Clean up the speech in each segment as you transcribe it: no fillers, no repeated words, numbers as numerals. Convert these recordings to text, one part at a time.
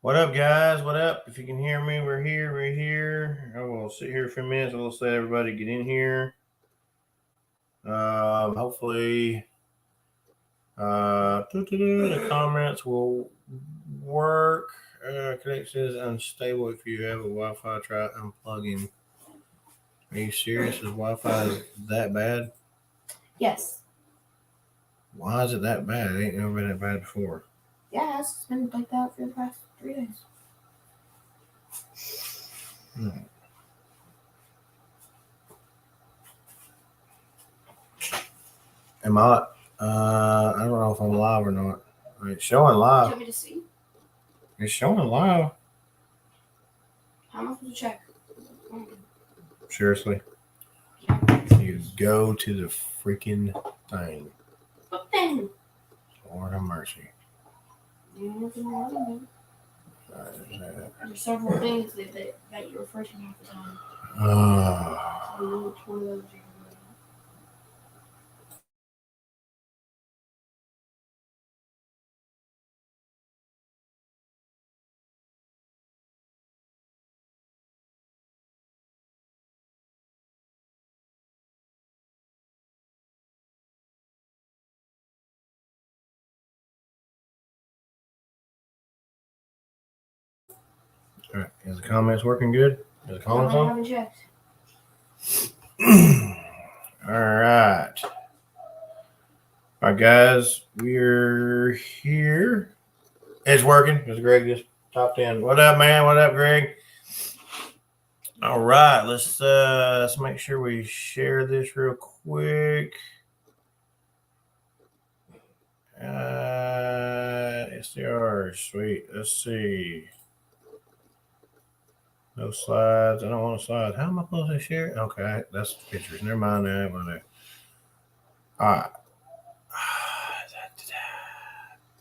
What up, guys? What up? If you can hear me, we're here. We're here. I will sit here for a minute. We'll let everybody get in here. Hopefully, the comments will work. Connection is unstable. If you have a Wi-Fi, try unplugging. Are you serious? Is Wi-Fi that bad? Yes. Why is it that bad? It ain't never been that bad before. Yeah, it's been like that for the past 3 days. Am I? I don't know if I'm live or not. It's showing live. Do you want me to see? It's showing live. How am I supposed to check? Seriously. You go to the freaking thing. What thing? Lord have mercy. There's several things that you refer to half the time. So I know which one of those you're All right. Is the comments working good? Is the comments I on? haven't checked. All right. All right, guys. We're here. It's working. It's Greg just topped in. What up, man? What up, Greg? All right. Let's make sure we share this real quick. SDR, sweet. Let's see. No slides. I don't want to slide. How am I supposed to share it? Okay, that's pictures. Never mind that. All right.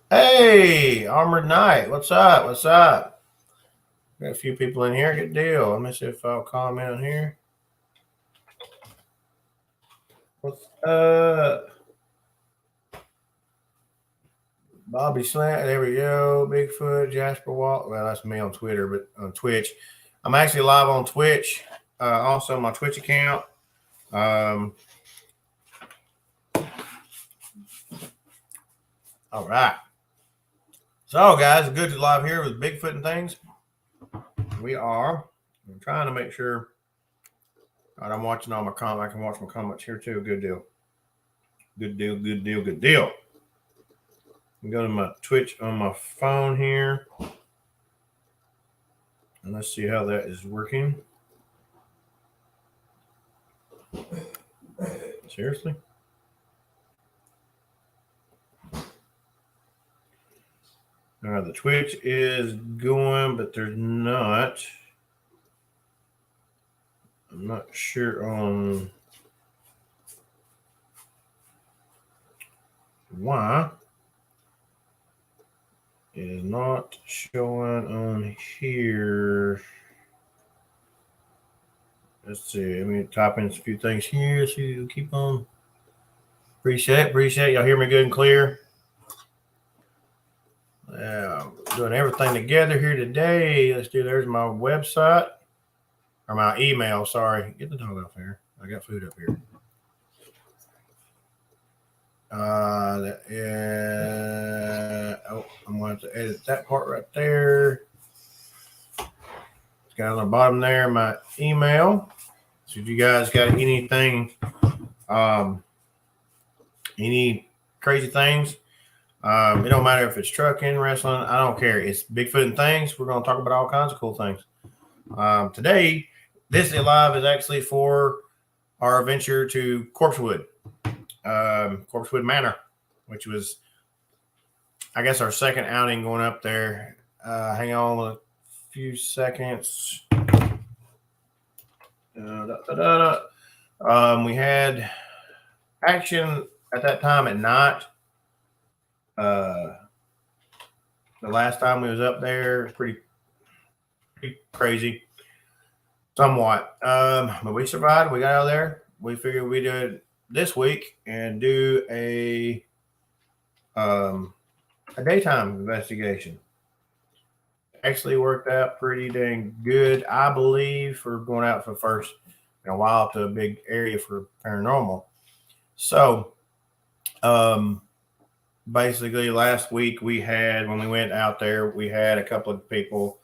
Hey, Armored Knight. What's up? What's up? Got a few people in here. Good deal. Let me see if I'll comment here. What's up? Bobby Slant. There we go. Bigfoot. Jasper Walt. Well, that's me on Twitter, but on Twitch. I'm actually live on Twitch. Also, my Twitch account. All right. So, guys, good to live here with Bigfoot and things. We are. I'm trying to make sure. All right, I'm watching all my comments. I can watch my comments here too. Good deal. Good deal. Good deal. Good deal. I'm going to my Twitch on my phone here. And let's see how that is working. Seriously? All right, the Twitch is going, but there's not. I'm not sure on why it is not showing on here. Let's see. Let me type in a few things here so you keep on. Appreciate it. Y'all hear me good and clear? Doing everything together here today. Let's do. There's my website or my email. Sorry, get the dog off here. I got food up here. I'm going to have to edit that part right there. It's got on the bottom there my email. So if you guys got anything, any crazy things. It don't matter if it's trucking, wrestling. I don't care. It's Bigfoot and things. We're going to talk about all kinds of cool things. Today, this live is actually for our venture to Corsewood, Corsewood Manor, which was, I guess, our second outing going up there. Hang on a few seconds. We had action at that time at night. The last time we was up there, pretty crazy, somewhat. But we survived. We got out of there. We figured we'd do it this week and do a daytime investigation. actually worked out pretty dang good, I believe, for going out for the first in a while to a big area for paranormal. So, um, basically, last week we had when we went out there, we had a couple of people.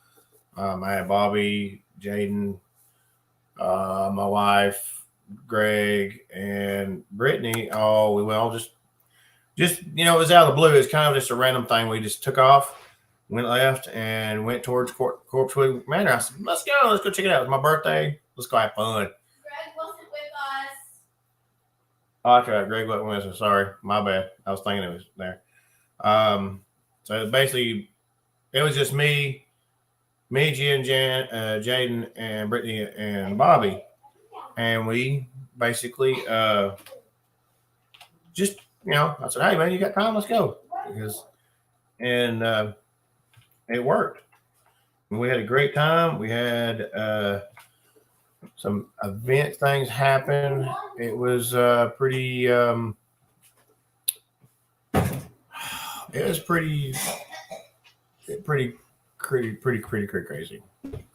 I had Bobby, Jaden, my wife, Greg, and Brittany. Oh, we went all just it was out of the blue. It's kind of just a random thing. We just took off, went left, and went towards Corsewood Manor. I said, let's go check it out. It's my birthday. Let's go have fun. Greg wasn't with us. Oh, that's right. Greg wasn't with us. Sorry, my bad. I was thinking it was there. So basically, it was just me, Jen, Jaden, and Brittany and Bobby, and we basically just I said, hey man, you got time? Let's go. And it worked. We had a great time. We had some event things happen. It was pretty. It was pretty crazy.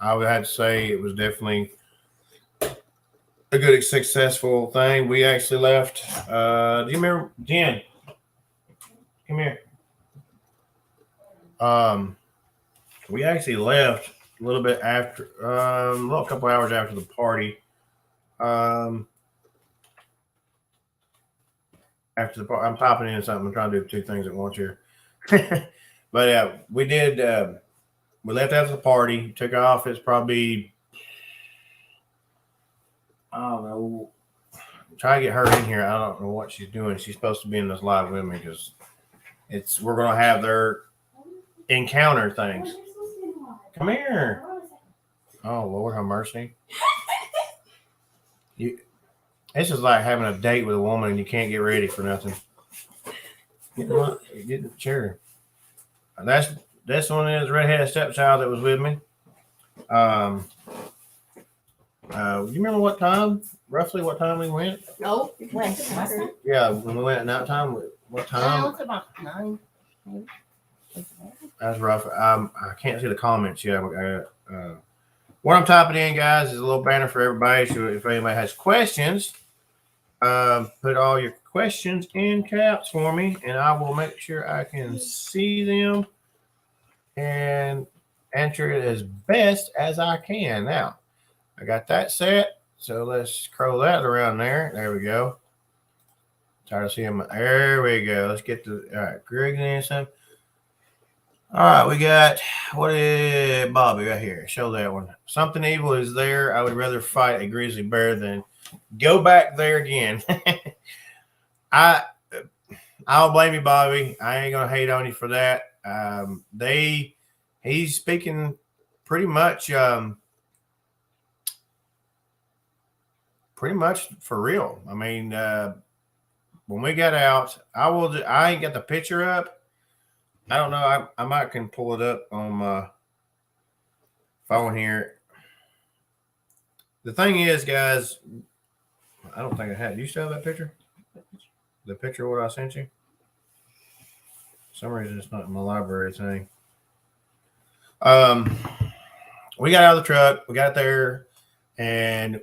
I would have to say it was definitely a good, successful thing. We actually left. Do you remember, Jen? Come here. We actually left a little bit after, a couple hours after the party. After the party, I'm popping in something. I'm trying to do two things at once here. But yeah, we did. We left after the party. Took off. It's probably I don't know. Try to get her in here. I don't know what she's doing. She's supposed to be in this live with me because we're gonna have their encounter things. Come here. Oh Lord, have mercy. This is like having a date with a woman and you can't get ready for nothing. Get in the chair. This one is redheaded stepchild that was with me. You remember roughly what time we went? No. When? Yeah, when we went at night time. What time? It's about 9. Maybe. That's rough. I can't see the comments yet. What I'm typing in, guys, is a little banner for everybody. So if anybody has questions, put all your questions in caps for me, and I will make sure I can see them and answer it as best as I can. Now, I got that set, so let's scroll that around there. There we go. Tired of seeing there we go. Let's get all right, Greg and something. All right, we got what is Bobby right here? Show that one. Something evil is there. I would rather fight a grizzly bear than go back there again. I don't blame you, Bobby. I ain't gonna hate on you for that. He's speaking pretty much for real. I mean, when we got out, I ain't got the picture up. I don't know. I might can pull it up on my phone here. The thing is, guys, I don't think I had. Do you still have that picture? The picture of what I sent you? For some reason, it's not in my library thing. We got out of the truck. We got there, and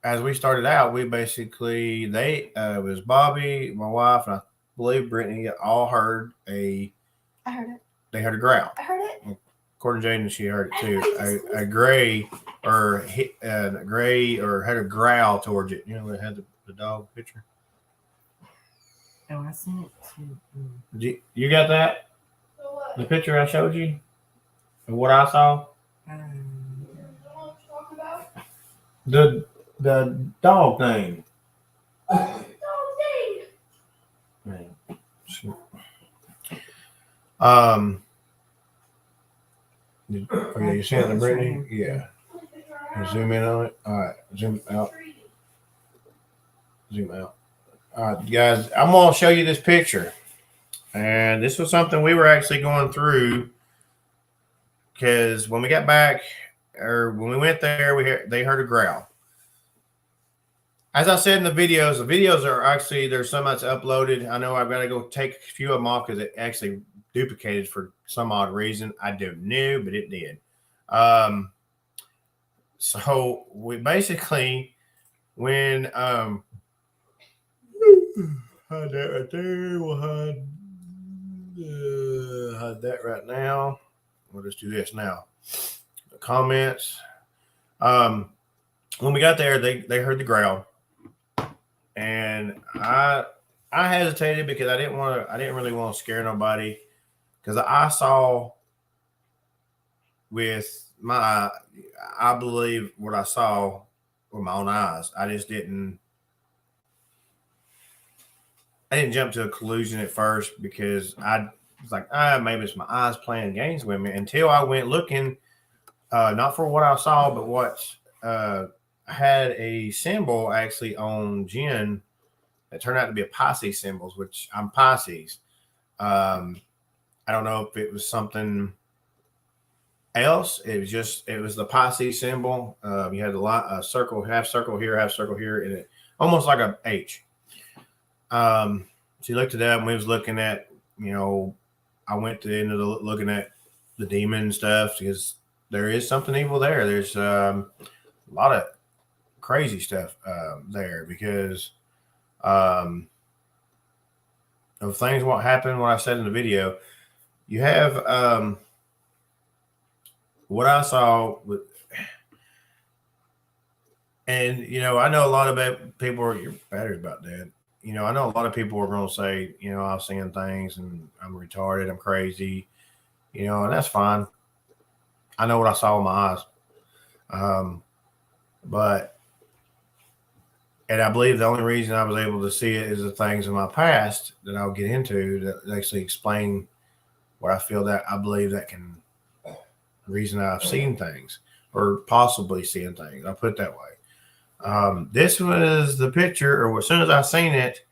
as we started out, we basically it was Bobby, my wife, and I believe Brittany all heard I heard it. They heard a growl. I heard it. According to Jaden, she heard it too. A gray or had a growl towards it. You know, it had the dog picture. Oh, I sent it to. You got that? The picture I showed you of what I saw. The dog thing. You see it, Brittany? Yeah. Zoom in on it. All right. Zoom out. Zoom out. All right, guys. I'm gonna show you this picture, and this was something we were actually going through because when we got back, or when we went there, they heard a growl. As I said in the videos are actually there's some that's uploaded. I know I've got to go take a few of them off because it actually duplicated for some odd reason. I don't know, but it did. So we basically, when hide that right there, we'll hide that right now. We'll just do this now. The comments. When we got there, they heard the growl, and I hesitated because I didn't really want to scare nobody, because I saw with my, I believe what I saw with my own eyes. I didn't jump to a conclusion at first, because I was like, maybe it's my eyes playing games with me, until I went looking, not for what I saw, but what had a symbol actually on Jen that turned out to be a Pisces symbol, which I'm Pisces. I don't know if it was something else. It was the Pisces symbol. You had a circle, half circle here, and it almost like a H. So you looked it up, and we was looking at, I went to the end of looking at the demon stuff, because there is something evil there. There's a lot of crazy stuff there, because of things what happened, what I said in the video. You have what I saw with, and I know a lot of people are, your battery's about dead. I know a lot of people are going to say, I'm seeing things and I'm retarded, I'm crazy, and that's fine. I know what I saw with my eyes. And I believe the only reason I was able to see it is the things in my past that I'll get into that actually explain what I feel, that I believe that can, reason I've seen things, or possibly seeing things. I'll put it that way. This was the picture, or as soon as I seen it,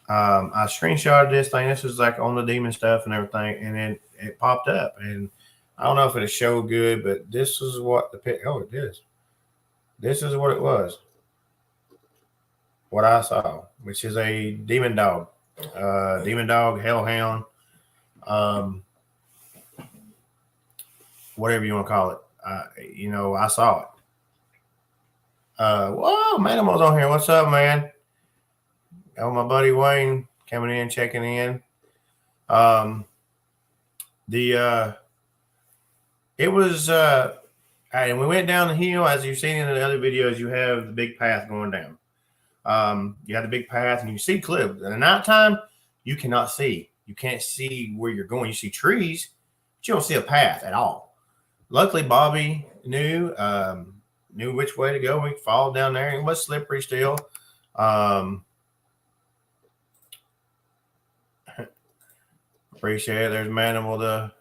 I screenshotted this thing. This was like on the demon stuff and everything, and then it popped up. And I don't know if it'll show good, but this is what the picture. Oh, it is. This is what it was. What I saw, which is a demon dog, hellhound, whatever you want to call it. I saw it. Whoa, Manimal's on here. What's up, man? Oh, my buddy Wayne coming in, checking in. It was, and we went down the hill. As you've seen in the other videos, you have the big path going down. You have the big path, and you see cliffs. In the nighttime, you cannot see. You can't see where you're going. You see trees, but you don't see a path at all. Luckily, Bobby knew which way to go. We followed down there. It was slippery still. Appreciate it. There's Manimal, the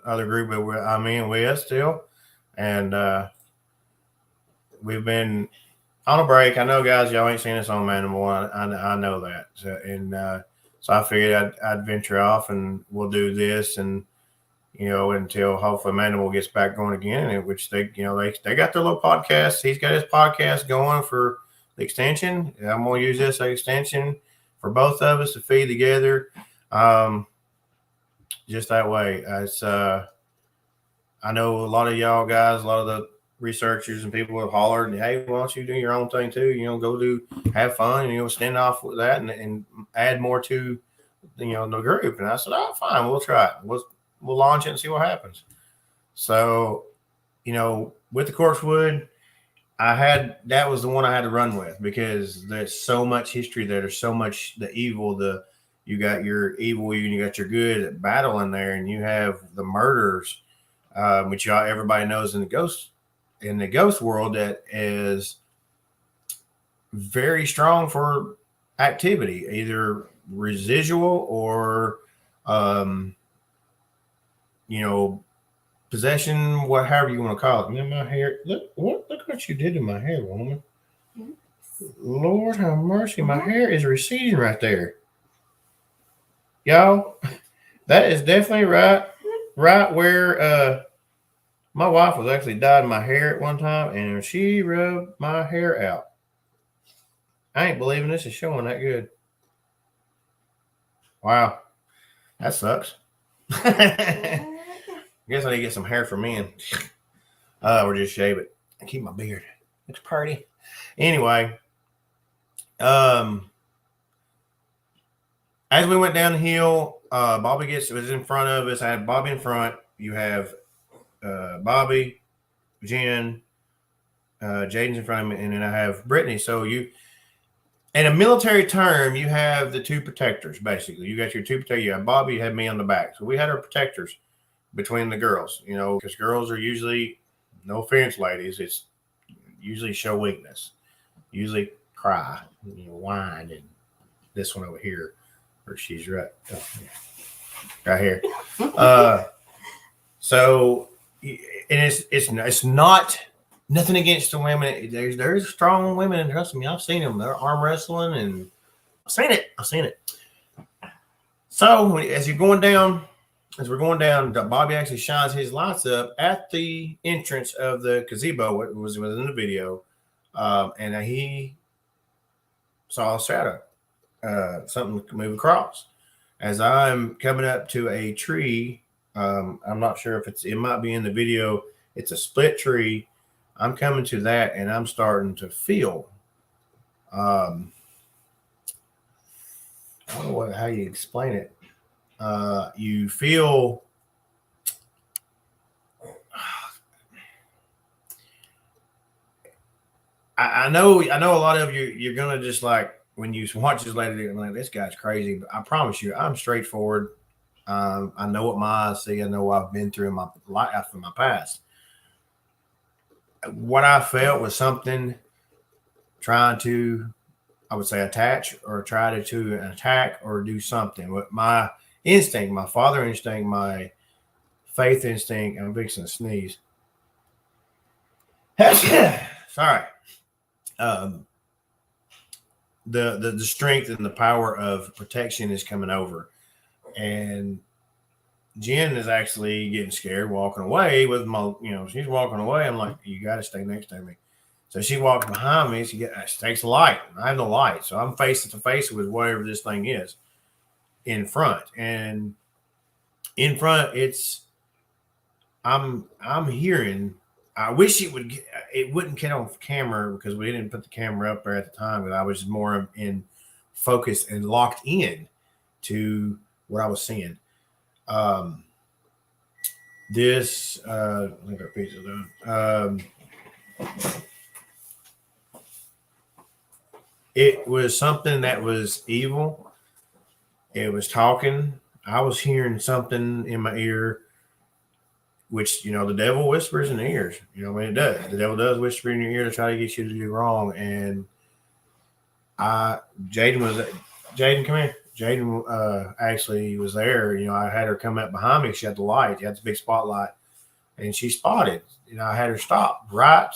other group that I'm in with still, and we've been on a break. I know, guys, y'all ain't seen us on Manimal. I know that, so I figured I'd venture off, and we'll do this, and until hopefully Manimal gets back going again. Which they got their little podcast. He's got his podcast going for the extension. I'm gonna use this extension for both of us to feed together. Just that way. I know a lot of y'all guys, a lot of the researchers and people have hollered, hey, why don't you do your own thing too? Go have fun, and stand off with that and add more to the group. And I said, fine, we'll try it. We'll launch it and see what happens. So, with the Corsewood, that was the one I had to run with, because there's so much history there. There's so much the evil, you got your evil, you got your good battle in there, and you have the murders, which everybody knows in the ghost world, that is very strong for activity, either residual or possession, however you want to call it. My hair, look what you did to my hair, woman. Lord have mercy, my hair is receding right there. Y'all, that is definitely right where my wife was actually dying my hair at one time, and she rubbed my hair out. I ain't believing this is showing that good. Wow. That sucks. Guess I need to get some hair for men. Or just shave it and keep my beard. Looks pretty. Anyway, as we went down the hill, Bobby was in front of us. I had Bobby in front. You have Bobby, Jen, Jaden's in front of me, and then I have Brittany. So you, in a military term, you have the two protectors, basically. You got your two protectors. You have Bobby, you had me on the back. So we had our protectors between the girls, because girls are usually, no offense, ladies, it's usually show weakness, usually cry, whine, and this one over here, or she's right here. So, and it's not nothing against the women. There's strong women, and trust me, I've seen them. They're arm wrestling, and I've seen it. So as we're going down, Bobby actually shines his lights up at the entrance of the gazebo. It was within the video, and he saw a shadow, something move across. As I'm coming up to a tree, I'm not sure if it might be in the video. It's a split tree. I'm coming to that, and I'm starting to feel. I don't know how you explain it. You feel. I know a lot of you. You're gonna just like when you watch this lady, you're like, this guy's crazy. But I promise you, I'm straightforward. I know what my eyes see. I know what I've been through in my life, in my past. What I felt was something trying to, I would say, attach or try to attack or do something. With my instinct, my father instinct, my faith instinct. I'm fixing to sneeze. Sorry. The strength and the power of protection is coming over, and Jen is actually getting scared, walking away with my, she's walking away. I'm like, you got to stay next to me. So she walks behind me. She takes a light. I have no light, so I'm face to face with whatever this thing is in front, and in front, I'm hearing. I wish it wouldn't get on camera because we didn't put the camera up there at the time, but I was more in focus and locked in to what I was seeing. This I think our pizza's done. It was something that was evil. It was talking. I was hearing something in my ear. Which, the devil whispers in the ears. When it does. The devil does whisper in your ear to try to get you to do wrong. And Jaden, come here. Jaden actually was there. I had her come up behind me. She had the light. She had the big spotlight. And she spotted. I had her stop right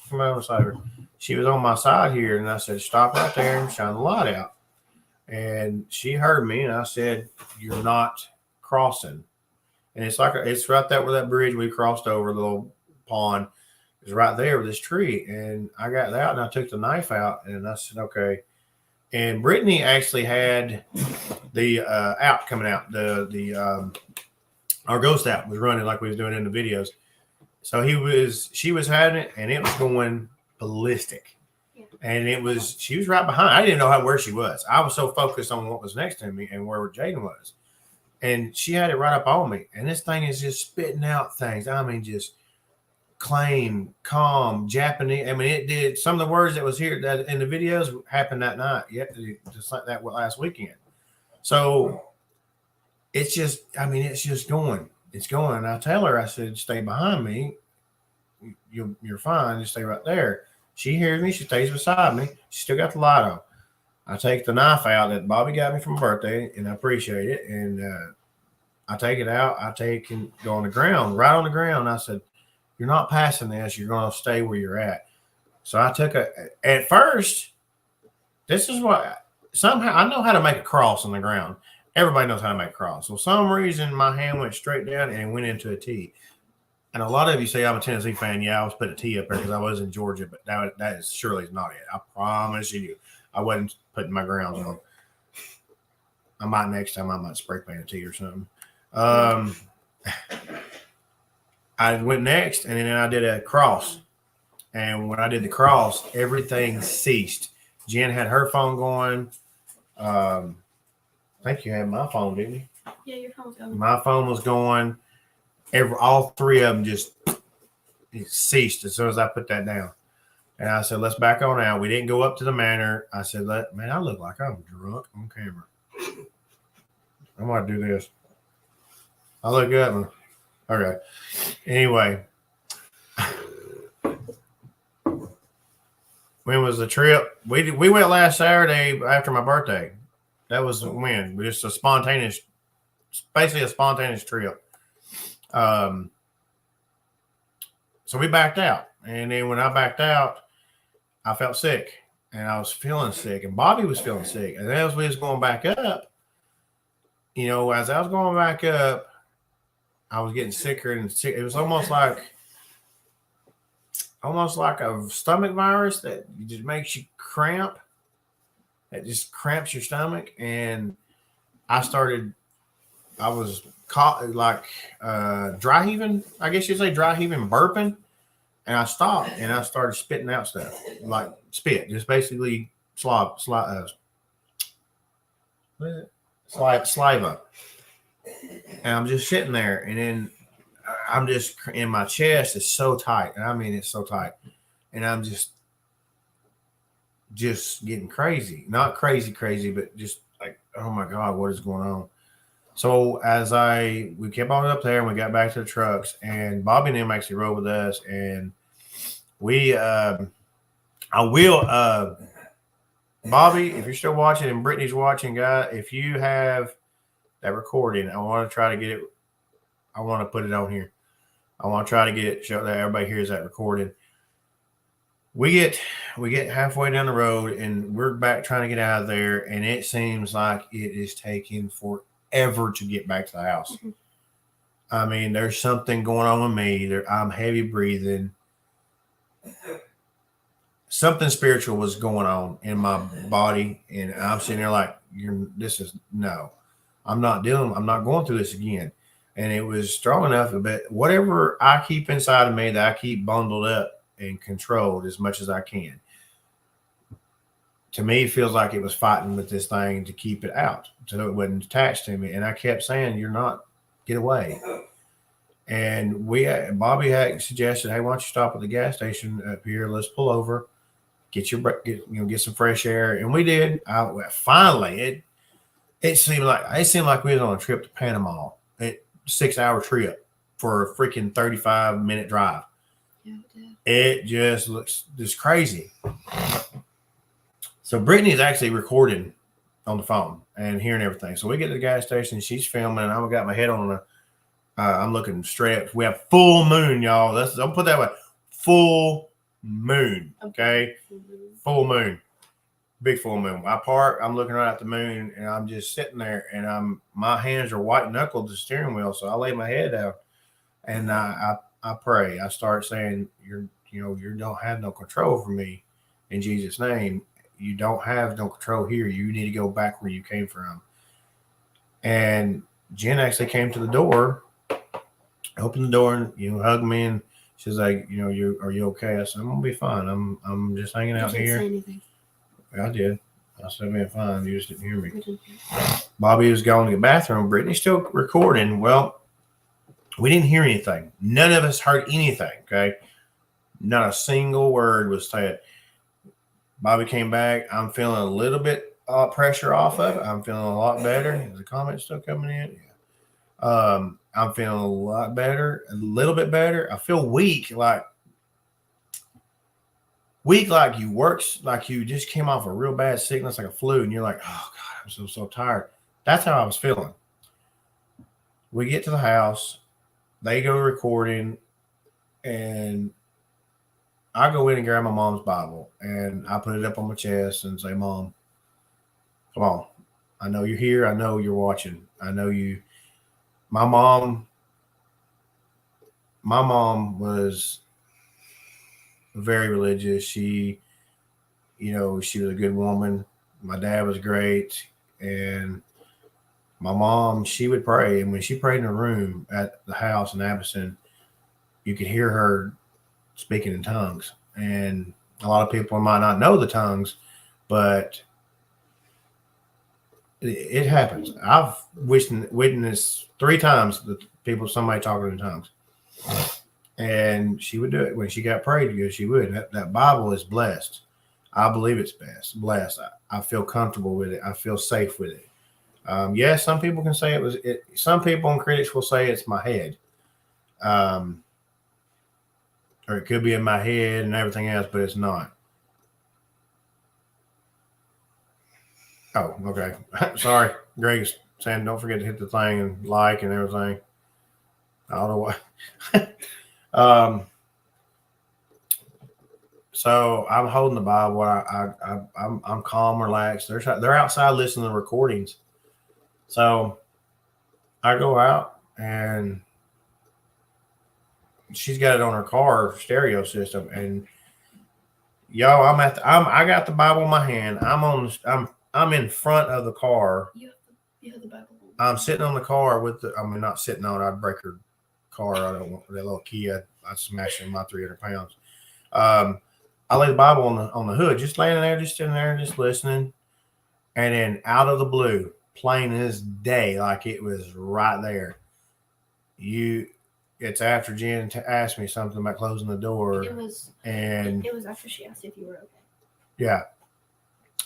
from my side. She was on my side here. And I said, stop right there and shine the light out. And she heard me. And I said, you're not crossing. And it's right there where that bridge we crossed over, the little pond is right there with this tree. And I got that and I took the knife out and I said, okay. And Brittany actually had the app coming out. Our ghost app was running like we was doing in the videos. So she was having it and it was going ballistic. Yeah. And she was right behind. I didn't know where she was. I was so focused on what was next to me and where Jaden was. And she had it right up on me. And this thing is just spitting out things. I mean, just claim, calm, Japanese. I mean, it did. Some of the words that was here that in the videos happened that night. Just like that last weekend. So it's just going. It's going. And I tell her, I said, stay behind me. You're fine. Just stay right there. She hears me. She stays beside me. She still got the light on. I take the knife out that Bobby got me for my birthday, and I appreciate it. And I take it out. I take and go on the ground, right on the ground. I said, you're not passing this. You're going to stay where you're at. So I took at first, this is what, somehow I know how to make a cross on the ground. Everybody knows how to make a cross. So for some reason, my hand went straight down and went into a T. And a lot of you say I'm a Tennessee fan. Yeah, I was put a T up there because I was in Georgia, but that is surely not it. I promise you. I wasn't putting my grounds on. I might next time. I might spray paint a tea or something. I went next, and then I did a cross. And when I did the cross, everything ceased. Jen had her phone going. I think you had my phone, didn't you? Yeah, your phone's going. My phone was going. All three of them just ceased as soon as I put that down. And I said, let's back on out. We didn't go up to the manor. I said, man, I look like I'm drunk on camera. I'm going to do this. I look good. Okay. Anyway. When was the trip? We went last Saturday after my birthday. That was when. Just basically a spontaneous trip. So we backed out. And then when I backed out, I felt sick. And I was feeling sick. And Bobby was feeling sick. And as we was going back up, as I was going back up, I was getting sicker and sick. It was almost like a stomach virus that just makes you cramp. It just cramps your stomach. And I was caught like dry heaving, I guess you'd say dry heaving, burping. And I stopped and I started spitting out stuff like spit, just basically saliva. And I'm just sitting there, and then I'm just in my chest is so tight, and I mean it's so tight, and I'm just getting crazy. Not crazy, but just like, oh my God, what is going on? So we kept on up there, and we got back to the trucks, and Bobby and them actually rode with us, and Bobby, if you're still watching and Brittany's watching, guys, if you have that recording, I want to try to get it. I want to put it on here. I want to try to get it, show that everybody hears that recording. We get halfway down the road, and we're back trying to get out of there, and it seems like it is taking forever to get back to the house. Mm-hmm. I mean, there's something going on with me. I'm heavy breathing. Something spiritual was going on in my body, and I'm sitting there like, I'm not going through this again. And it was strong enough, but whatever I keep inside of me that I keep bundled up and controlled as much as I can. To me, it feels like it was fighting with this thing to keep it out, so it wasn't attached to me. And I kept saying, get away. And Bobby had suggested, hey, why don't you stop at the gas station up here? Let's pull over, get some fresh air. And we did. Finally, it seemed like we was on a trip to Panama. 6-hour trip for a freaking 35-minute drive. Yeah, it just looks just crazy. So Brittany is actually recording on the phone and hearing everything. So we get to the gas station. She's filming. And I've got my head on I'm looking straight up. We have full moon, y'all. I'll put that way. Full moon. Okay. Full moon. Big full moon. I park. I'm looking right at the moon, and I'm just sitting there, and my hands are white knuckled to the steering wheel. So I lay my head down, and I pray. I start saying, you don't have no control over me, in Jesus' name. You don't have no control here. You need to go back where you came from. And Jen actually came to the door, opened the door, and hugged me, and she's like, are you okay? I said, I'm gonna be fine. I'm just hanging out here. Say anything. I did. I said, man, fine. You just didn't hear me. Bobby was going to the bathroom. Brittany's still recording. Well, we didn't hear anything. None of us heard anything, okay? Not a single word was said. Bobby came back. I'm feeling a little bit pressure off of it. I'm feeling a lot better. Is the comment still coming in? Yeah. I'm feeling a lot better, a little bit better. I feel weak, like you just came off a real bad sickness, like a flu, and you're like, oh God, I'm so tired. That's how I was feeling. We get to the house, they go recording, and I go in and grab my mom's Bible, and I put it up on my chest and say, Mom, come on. I know you're here. I know you're watching. I know you. My mom was very religious. She was a good woman. My dad was great. And My mom, she would pray, and when she prayed in her room at the house in Addison, you could hear her speaking in tongues. And a lot of people might not know the tongues, but it happens. I've witnessed 3 times the people, somebody talking in tongues, and she would do it when she got prayed to. She would. That Bible is blessed. I believe it's blessed. I feel comfortable with it. I feel safe with it. Yes, some people can say it was. Some people and critics will say it's my head, or it could be in my head and everything else, but it's not. Oh, okay. Sorry, Greg's saying don't forget to hit the thing and like and everything. I don't know why. So I'm holding the Bible. I'm calm, relaxed. They're outside listening to recordings. So I go out and she's got it on her car stereo system, and y'all, I got the Bible in my hand. I'm in front of the car. You have the Bible. I'm sitting on the car with not sitting on it. I'd break her car. I don't want that little key. I'd smash in my 300 pounds. I lay the Bible on the hood, just laying there, just sitting there, just listening. And then out of the blue, plain as day, like it was right there. It's after Jen asked me something about closing the door. It was after she asked if you were okay. Yeah.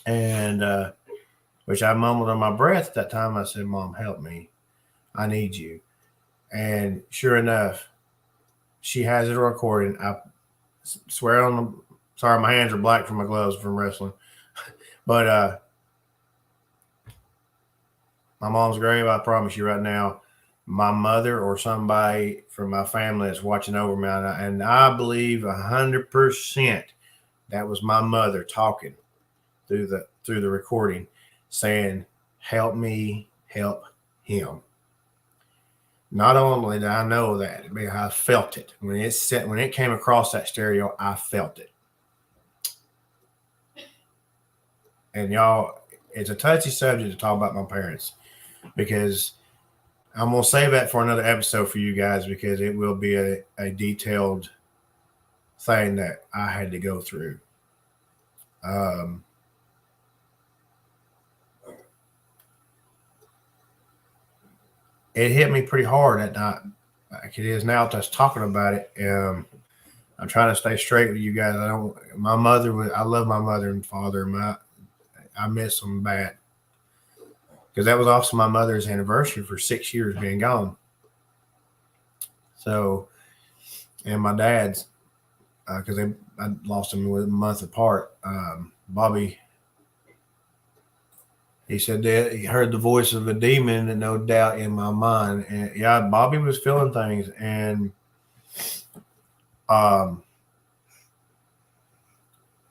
And which I mumbled on my breath at that time. I said, Mom, help me. I need you. And sure enough, she has it recording. I swear sorry, my hands are black from my gloves from wrestling. But my mom's grave, I promise you right now, my mother or somebody from my family that's watching over me, and I believe 100% that was my mother talking through the recording, saying, "Help me, help him." Not only did I know that, but I felt it when it came across that stereo. I felt it, and y'all, it's a touchy subject to talk about my parents, because I'm going to save that for another episode for you guys, because it will be a detailed thing that I had to go through. It hit me pretty hard that night, like it is now to us talking about it. I'm trying to stay straight with you guys. I love my mother and father. I miss them bad, because that was also my mother's anniversary for 6 years being gone. So, and my dad's, because I lost them a month apart. Bobby, he said that he heard the voice of a demon, and no doubt in my mind. And yeah, Bobby was feeling things, and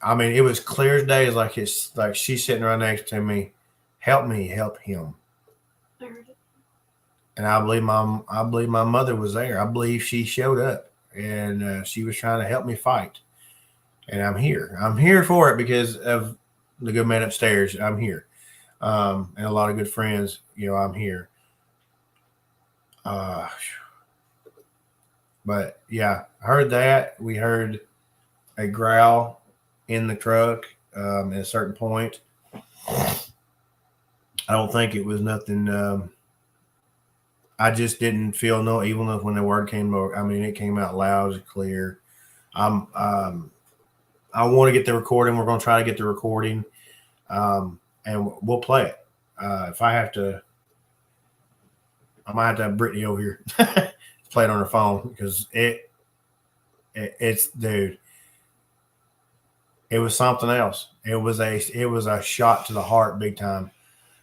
I mean, it was clear as day. It's like she's sitting right next to me. Help me, help him. I heard it. And I believe my mother was there. I believe she showed up, and she was trying to help me fight. And I'm here. I'm here for it because of the good man upstairs. I'm here, and a lot of good friends. I'm here. But yeah, I heard that. We heard a growl in the truck at a certain point. I don't think it was nothing. I just didn't feel no, even when the word came over. I mean, it came out loud and clear. I want to get the recording. We're going to try to get the recording, and we'll play it. If I have to, I might have to have Brittany over here play it on her phone, because it's dude. It was something else. It was a shot to the heart, big time.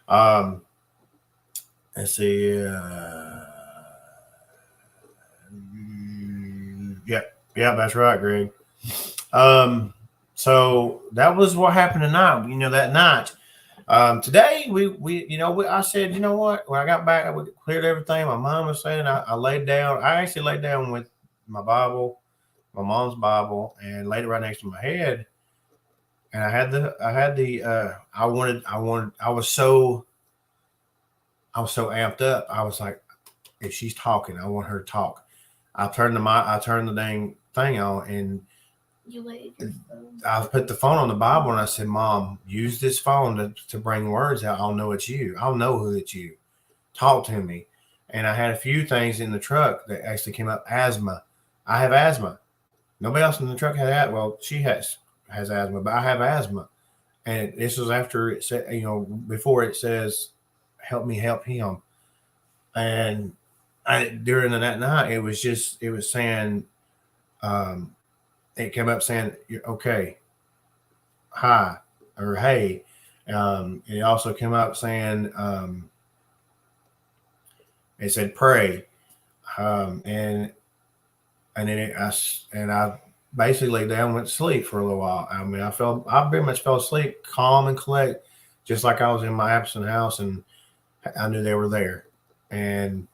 Let's see. Yeah, that's right, Greg. So that was what happened tonight. That night. Today I said, you know what? When I got back, we cleared everything. My mom was saying I laid down. I actually laid down with my Bible, my mom's Bible, and laid it right next to my head. And I was so I was so amped up. I was like, if she's talking, I want her to talk. I turned the dang thing on, and You laid your phone. I put the phone on the Bible, and I said, Mom, use this phone to bring words out. I'll know it's you. I'll know who it's you. Talk to me. And I had a few things in the truck that actually came up. Asthma. I have asthma. Nobody else in the truck had that. Well, she has asthma, but I have asthma. And this was after it said, before it says, help me help him. And during that night, it was saying, it came up saying, okay, hi, or hey. It also came up saying, it said pray. And then I basically laid down and went to sleep for a little while. I mean, I pretty much fell asleep, calm and collect, just like I was in my absent house, and I knew they were there. And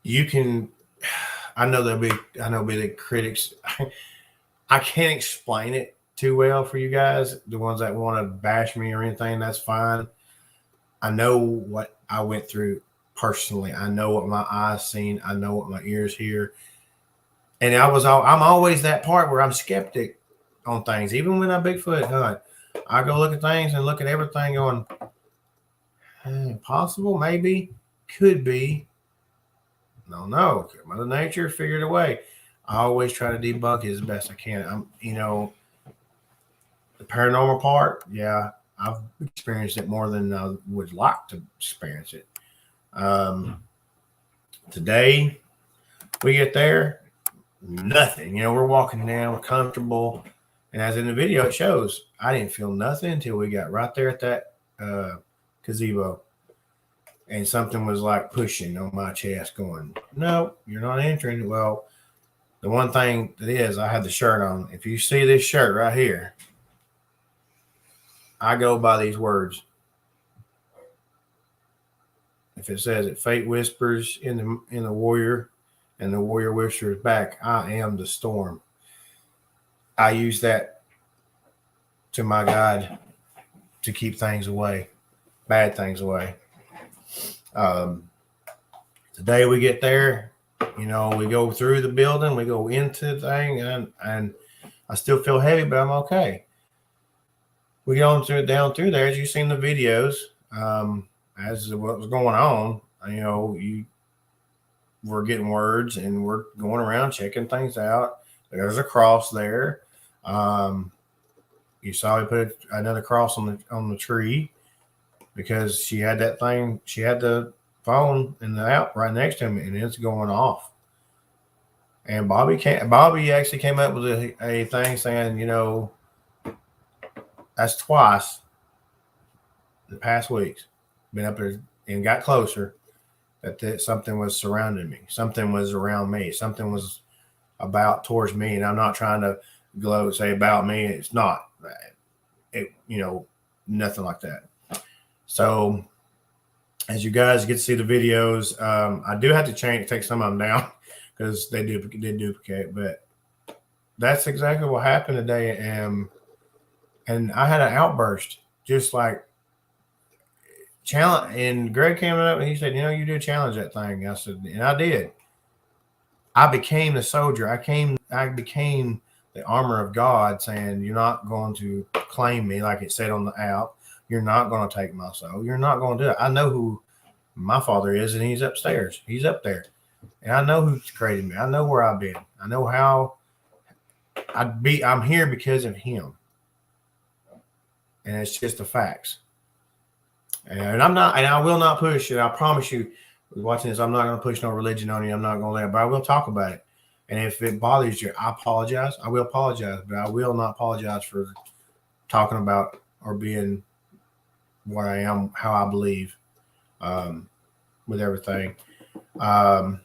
you can, I know there'll be the critics. I can't explain it too well for you guys, the ones that want to bash me or anything. That's fine. I know what I went through personally. I know what my eyes seen. I know what my ears hear. And I'm always that part where I'm skeptic on things. Even when I Bigfoot hunt, I go look at things and look at everything going, possible, maybe, could be. No. Mother Nature figured a way. I always try to debunk it as best I can. The paranormal part, yeah, I've experienced it more than I would like to experience it. Today, we get there, nothing. We're walking down, we're comfortable. And as in the video, it shows, I didn't feel nothing until we got right there at that gazebo. And something was like pushing on my chest going, no, you're not entering. Well, the one thing that is, I had the shirt on. If you see this shirt right here, I go by these words. If it says it, fate whispers in the warrior, and the warrior whispers back, I am the storm. I use that to my guide to keep things away, bad things away. Today we get there, we go through the building, we go into the thing, and I still feel heavy, but I'm okay. We go down through there, as you've seen the videos, as what was going on. We're getting words, and we're going around checking things out. There's a cross there. You saw we put another cross on the tree because she had that thing. She had the phone in the app right next to him, and it's going off. And Bobby actually came up with a thing saying, that's twice the past weeks, been up there and got closer, that something was surrounding me, something was around me, something was about towards me. And I'm not trying to say about me. It's not nothing like that. So as you guys get to see the videos, I do have to take some of them down because they duplicate, but that's exactly what happened today. And I had an outburst, just like challenge. And Greg came up and he said, you do challenge that thing. I said, and I did. I became the soldier. I became the armor of God, saying, you're not going to claim me like it said on the app. You're not going to take my soul. You're not going to do it. I know who my Father is, and he's upstairs. He's up there. And I know who's created me. I know where I've been. I know how I'm here because of him. And it's just the facts. And I will not push it. I promise you, watching this, I'm not going to push no religion on you. I'm not going to let it, but I will talk about it. And if it bothers you, I apologize. I will apologize, but I will not apologize for talking about or being what I am, how I believe with everything. I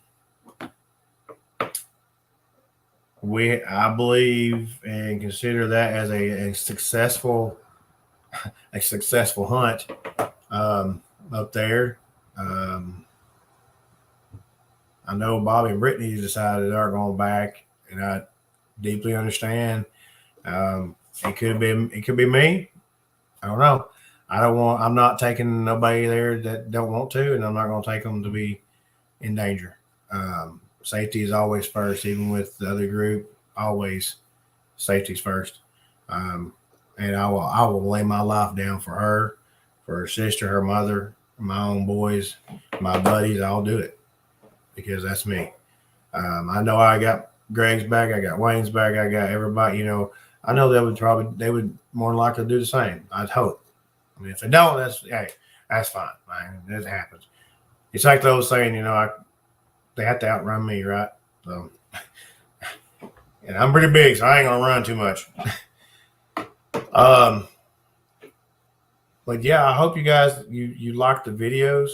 believe and consider that as a successful hunt up there. I know Bobby and Brittany decided they're going back, and I deeply understand. It could be me. I don't know. I'm not taking nobody there that don't want to, and I'm not going to take them to be in danger. Safety is always first, even with the other group. Always safety's first. And I will lay my life down for her sister, her mother, my own boys, my buddies. I'll do it because that's me. I know I got Greg's back, I got Wayne's back, I got everybody. I know they would more than likely do the same. I'd hope. I mean, if they don't, that's fine. Man, it happens. It's like the old saying, they have to outrun me, right? So, and I'm pretty big, so I ain't gonna run too much. But yeah, I hope you guys you like the videos.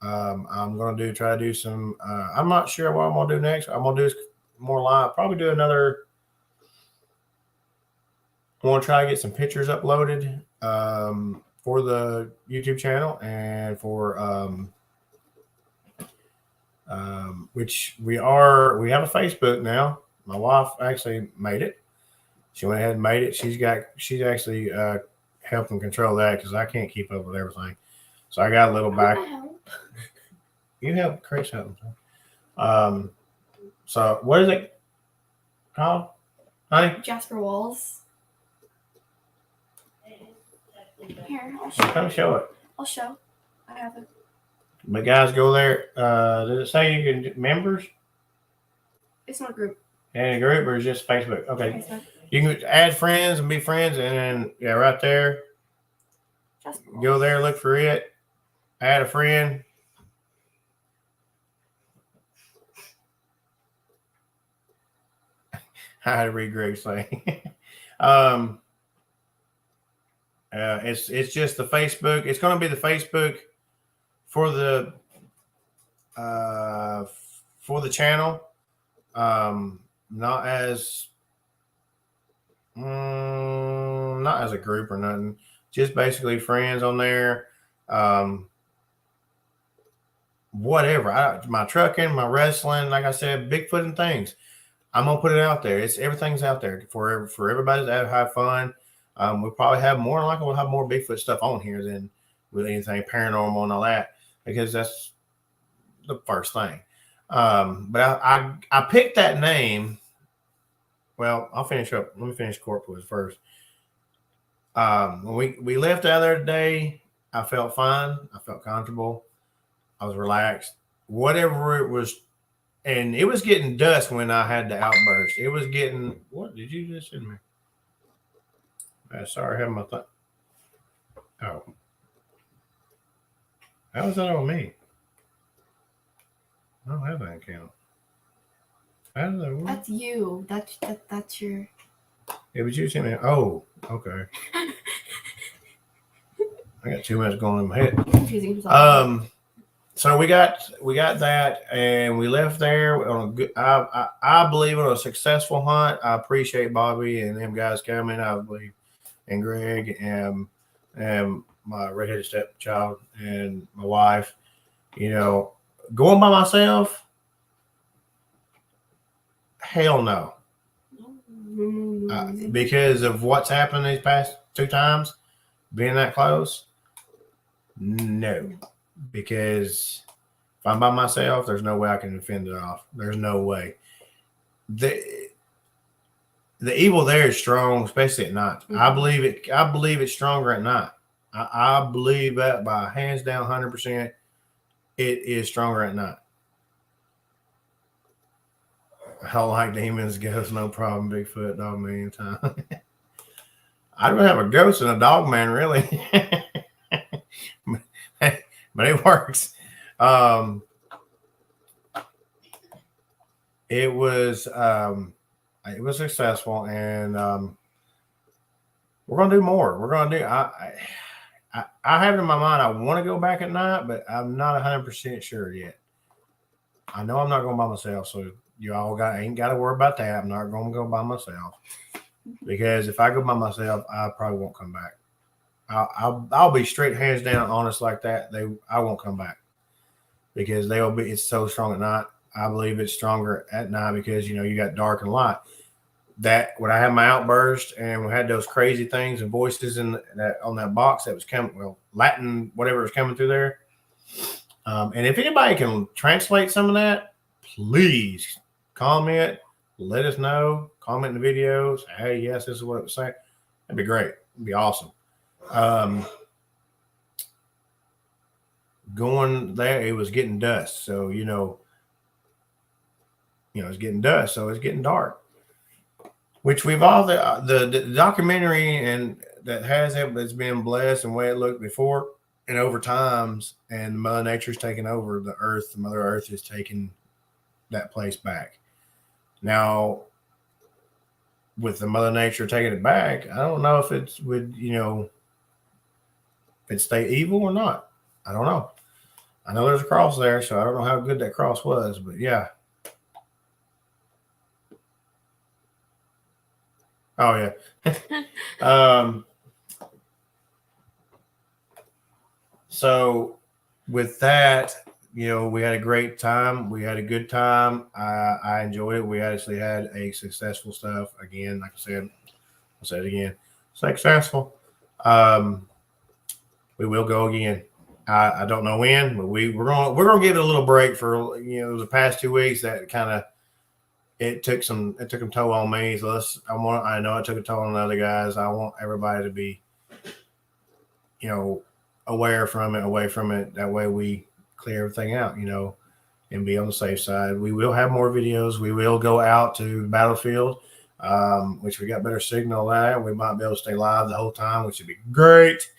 I'm gonna try to do some. I'm not sure what I'm gonna do next. I'm gonna do more live. Probably do another. I want to try to get some pictures uploaded for the YouTube channel and for which we have a Facebook now. My wife actually made it. She went ahead and made it. She's actually helping control that because I can't keep up with everything. So I got a little back. You help Chris help. So what is it called? Honey? Jasper Walls. Here, I'll show. Come show it. I'll show. I have it. But guys, go there. Does it say you can members? It's not a group. And a group or is just Facebook? Okay. Facebook. You can add friends and be friends, and then right there. Jasper Go there, look for it. Add a friend. I had to read Greg's thing. It's just the Facebook. It's going to be the Facebook for the channel. Not as a group or nothing. Just basically friends on there. Whatever. My trucking, my wrestling, like I said, Bigfoot and things. I'm gonna put it out there. Everything's out there for everybody to have fun. We'll probably have more. We'll have more Bigfoot stuff on here than with anything paranormal and all that because that's the first thing. But I picked that name. Well, I'll finish up. Let me finish Corsewood first. When we left the other day, I felt fine. I felt comfortable. I was relaxed. Whatever it was, and it was getting dusk when I had the outburst. It was getting. What did you just send me? Sorry, I have my thought. Oh, how was that on me? I don't have that account. How does that work? That's you. That's your. Yeah, but you sent me. Oh, okay. I got too much going in my head. Confusing yourself. So we got that, and we left there on a good. I believe on a successful hunt. I appreciate Bobby and them guys coming. I believe, and Greg and my redheaded stepchild and my wife. Going by myself. Hell no. Because of what's happened these past 2 times, being that close. No. Because if I'm by myself, there's no way I can fend it off. There's no way. The evil there is strong, especially at night. Mm-hmm. I believe it's stronger at night. I believe that by hands down 100%. It is stronger at night. I don't like demons, ghosts, no problem. Bigfoot, dog man anytime. I'd rather have a ghost than a dog man, really. But it works. It was successful, and we're gonna do more. We're gonna do. I have it in my mind. I want to go back at night, but I'm not 100% sure yet. I know I'm not going by myself, so you all ain't got to worry about that. I'm not going to go by myself because if I go by myself, I probably won't come back. I'll be straight hands down honest like that. I won't come back because it's so strong at night. I believe it's stronger at night because you got dark and light. that when I had my outburst and we had those crazy things and voices in that on that box that was coming, well, Latin, whatever was coming through there. And if anybody can translate some of that, please comment, let us know, comment in the videos. Hey, yes, this is what it was saying. That'd be great. It'd be awesome. Going there, it was getting dusk. So, it's getting dusk. So it's getting dark, which we've all, the documentary and that has it, but it's been blessed and the way it looked before and over times, and Mother Nature's taken over the earth. Mother Earth is taking that place back. Now, with the Mother Nature taking it back, I don't know if it would, if it stay evil or not. I don't know. I know there's a cross there, so I don't know how good that cross was, but yeah. Oh yeah. So with that, we had a great time. We had a good time. I enjoyed it. We actually had a successful stuff. Again, like I said, I'll say it again. Successful. We will go again. I don't know when, but we're gonna give it a little break for the past 2 weeks. That kind of it took a toll on me. So I know it took a toll on the other guys. I want everybody to be away from it. That way we clear everything out, and be on the safe side. We will have more videos. We will go out to the battlefield, which we got better signal at. We might be able to stay live the whole time, which would be great.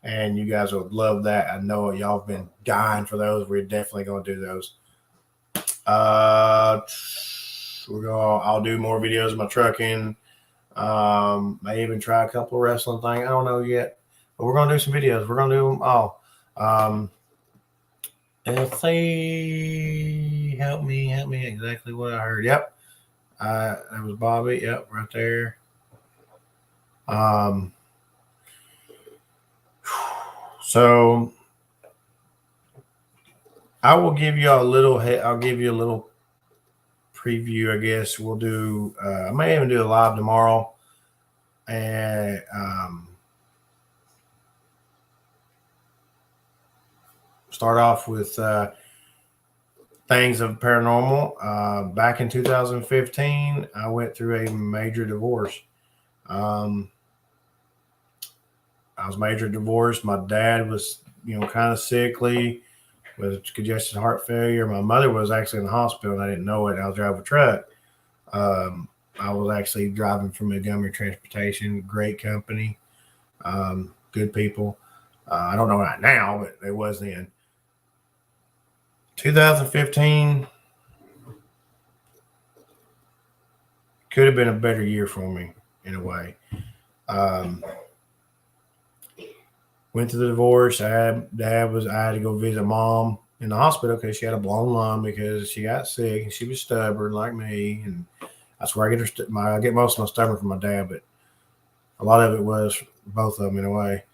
And you guys would love that. I know y'all have been dying for those. We're definitely going to do those. I'll do more videos of my trucking. May even try a couple of wrestling things. I don't know yet. But we're going to do some videos. We're going to do them all. Let's see. Help me exactly what I heard. Yep. That was Bobby. Yep, right there. So I will give you a little preview, I guess. We'll do I may even do a live tomorrow. And start off with things of paranormal. Back in 2015, I went through a major divorce. I was major divorced. My dad was, kind of sickly with congested heart failure. My mother was actually in the hospital, and I didn't know it. I was driving a truck. I was actually driving for Montgomery Transportation, great company, good people. I don't know right now, but it was then. 2015 could have been a better year for me in a way. Went through the divorce. I had to go visit mom in the hospital because she had a blown lung because she got sick and she was stubborn like me. And that's where I get most of my stubborn from my dad, but a lot of it was both of them in a way.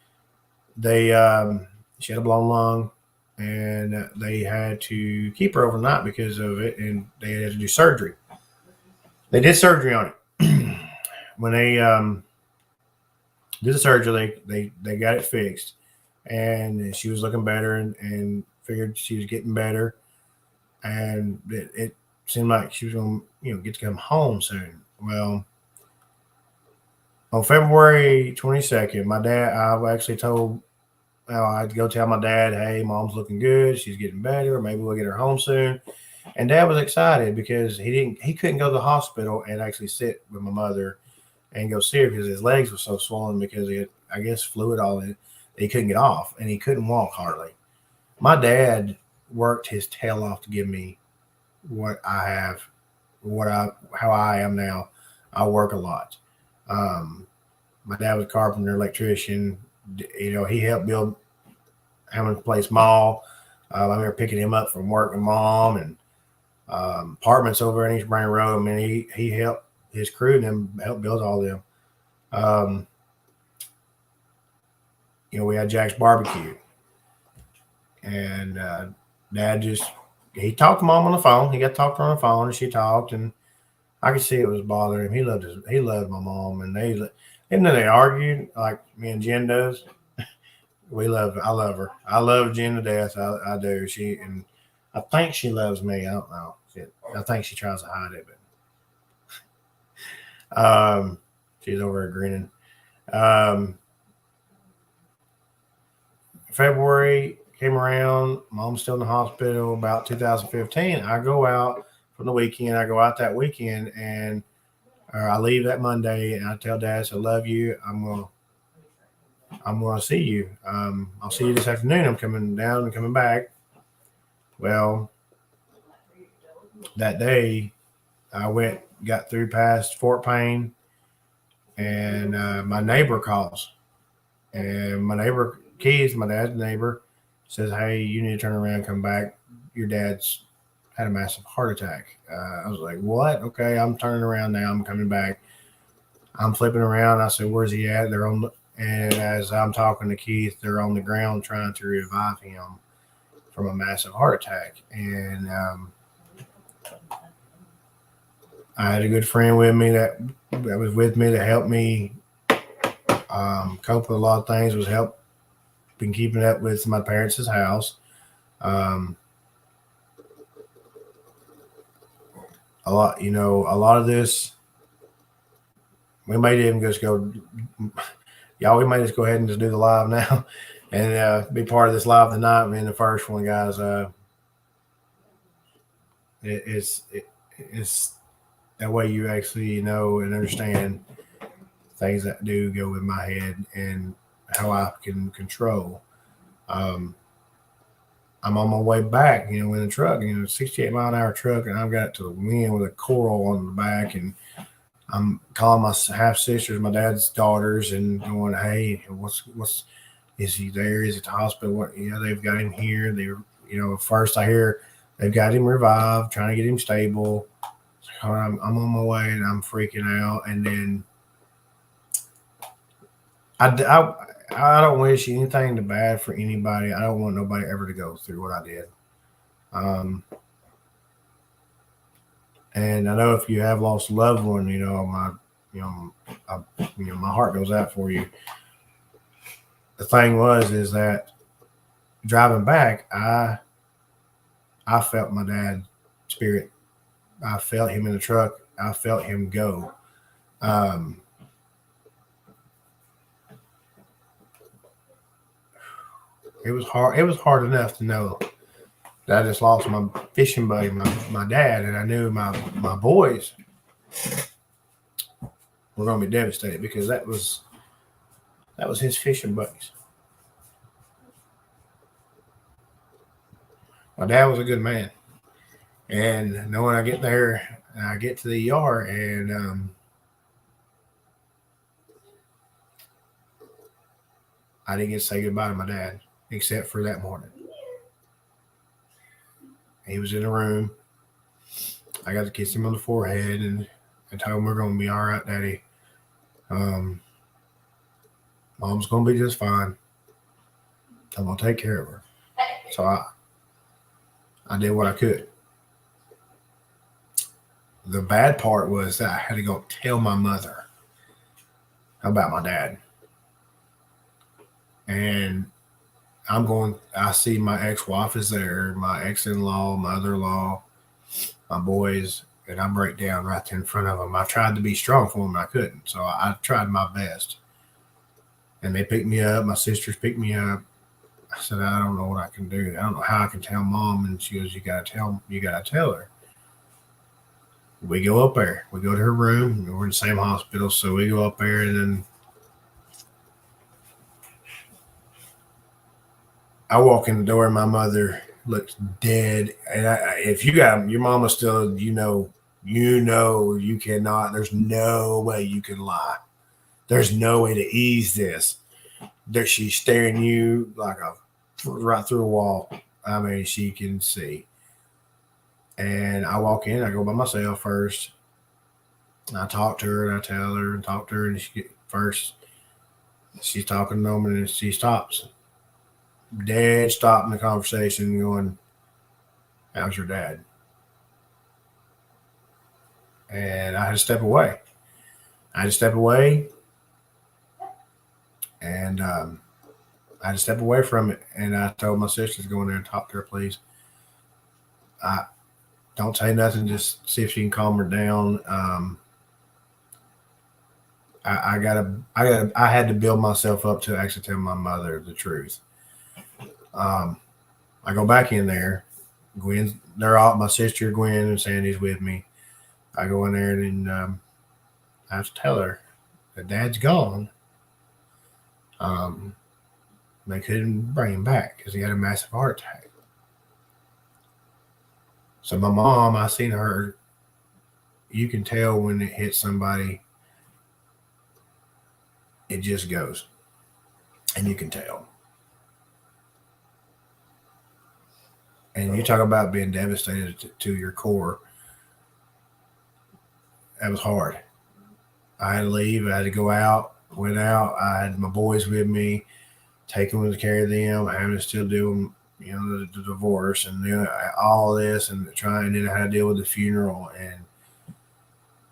She had a blown lung and they had to keep her overnight because of it, and they had to do surgery. They did surgery on it. When they did the surgery, they got it fixed, and she was looking better and figured she was getting better, and it seemed like she was going to get to come home soon. Well, on February 22nd, I actually told I had to go tell my dad, hey, mom's looking good, she's getting better, maybe we'll get her home soon. And dad was excited because he couldn't go to the hospital and actually sit with my mother and go see her because his legs were so swollen because he had, I guess, fluid all in it. He couldn't get off and he couldn't walk hardly. My dad worked his tail off to give me what I have, how I am now. I work a lot. My dad was a carpenter, electrician. He helped build Hammond Place Mall. I remember picking him up from work with mom and apartments over in East Brain Road. I mean, he helped his crew and them helped build all them. We had Jack's Barbecue, and dad he talked to mom on the phone. He got to talk to her on the phone, and she talked, and I could see it was bothering him. He loved my mom, and even though they argued like me and Jen does, I love her. I love Jen to death. I do. And I think she loves me. I don't know. I think she tries to hide it, but she's over there grinning. Um, February came around. Mom's still in the hospital. About 2015, I go out from the weekend. I go out that weekend, and I leave that Monday, and I tell Dad, I love you. I'm gonna see you. I'll see you this afternoon. I'm coming down and coming back. Well, that day I got through past Fort Payne, and my neighbor calls, and my neighbor Keith, my dad's neighbor, says, "Hey, you need to turn around, and come back. Your dad's had a massive heart attack." I was like, "What?" Okay, I'm turning around now. I'm coming back. I'm flipping around. I said, "Where's he at?" And as I'm talking to Keith, they're on the ground trying to revive him from a massive heart attack. And I had a good friend with me that was with me to help me cope with a lot of things. Been keeping up with my parents' house. A lot of this, we might even just go, y'all, we might just go ahead and just do the live now and be part of this live tonight. I mean, the first one, guys, it's that way you actually know and understand things that do go with my head and how I can control. I'm on my way back, in the truck, 68-mile-an-hour truck, and I've got it to the wind with a coral on the back, and I'm calling my half sisters, my dad's daughters, and going, "Hey, what's is he there? Is he at the hospital? What? They've got him here. First I hear they've got him revived, trying to get him stable. So I'm on my way, and I'm freaking out. And then I don't wish anything to bad for anybody. I don't want nobody ever to go through what I did. And I know if you have lost a loved one, my heart goes out for you. The thing is that driving back, I felt my dad's spirit. I felt him in the truck. I felt him go. It was hard. It was hard enough to know that I just lost my fishing buddy, my dad, and I knew my boys were going to be devastated because that was his fishing buddies. My dad was a good man, and knowing I get there, I get to the ER, and I didn't get to say goodbye to my dad except for that morning. He was in a room. I got to kiss him on the forehead and told him we're going to be all right, Daddy. Mom's going to be just fine. I'm going to take care of her. So I did what I could. The bad part was that I had to go tell my mother about my dad. And I see my ex-wife is there, my ex-in-law, mother-in-law, my boys, and I break down right there in front of them. I tried to be strong for them, and I couldn't. So I tried my best. And they picked me up. My sisters picked me up. I said, I don't know what I can do. I don't know how I can tell Mom. And she goes, you gotta tell her. We go up there. We go to her room. We're in the same hospital. So we go up there, and then I walk in the door, and my mother looks dead. And if you got your mama still, you cannot. There's no way you can lie. There's no way to ease this. She's staring you like right through a wall. I mean, she can see. And I walk in. I go by myself first. I talk to her, and I tell her and talk to her. And she's talking to them, and she stops. Dead stopping the conversation, going, "How's your dad?" and I had to step away. And I had to step away from it. And I told my sister to go in there and talk to her, please. I don't say nothing. Just see if she can calm her down. I had to build myself up to actually tell my mother the truth. I go back in there. They're all my sister Gwen and Sandy's with me. I go in there and I have to tell her that Dad's gone. They couldn't bring him back because he had a massive heart attack. So my mom, I seen her. You can tell when it hits somebody, it just goes, and you can tell. And you talk about being devastated to your core. That was hard. I had to leave. I had to go out. Went out. I had my boys with me, taking them to care of them. I having to still do, the divorce and all this, and trying. And then I had to deal with the funeral, and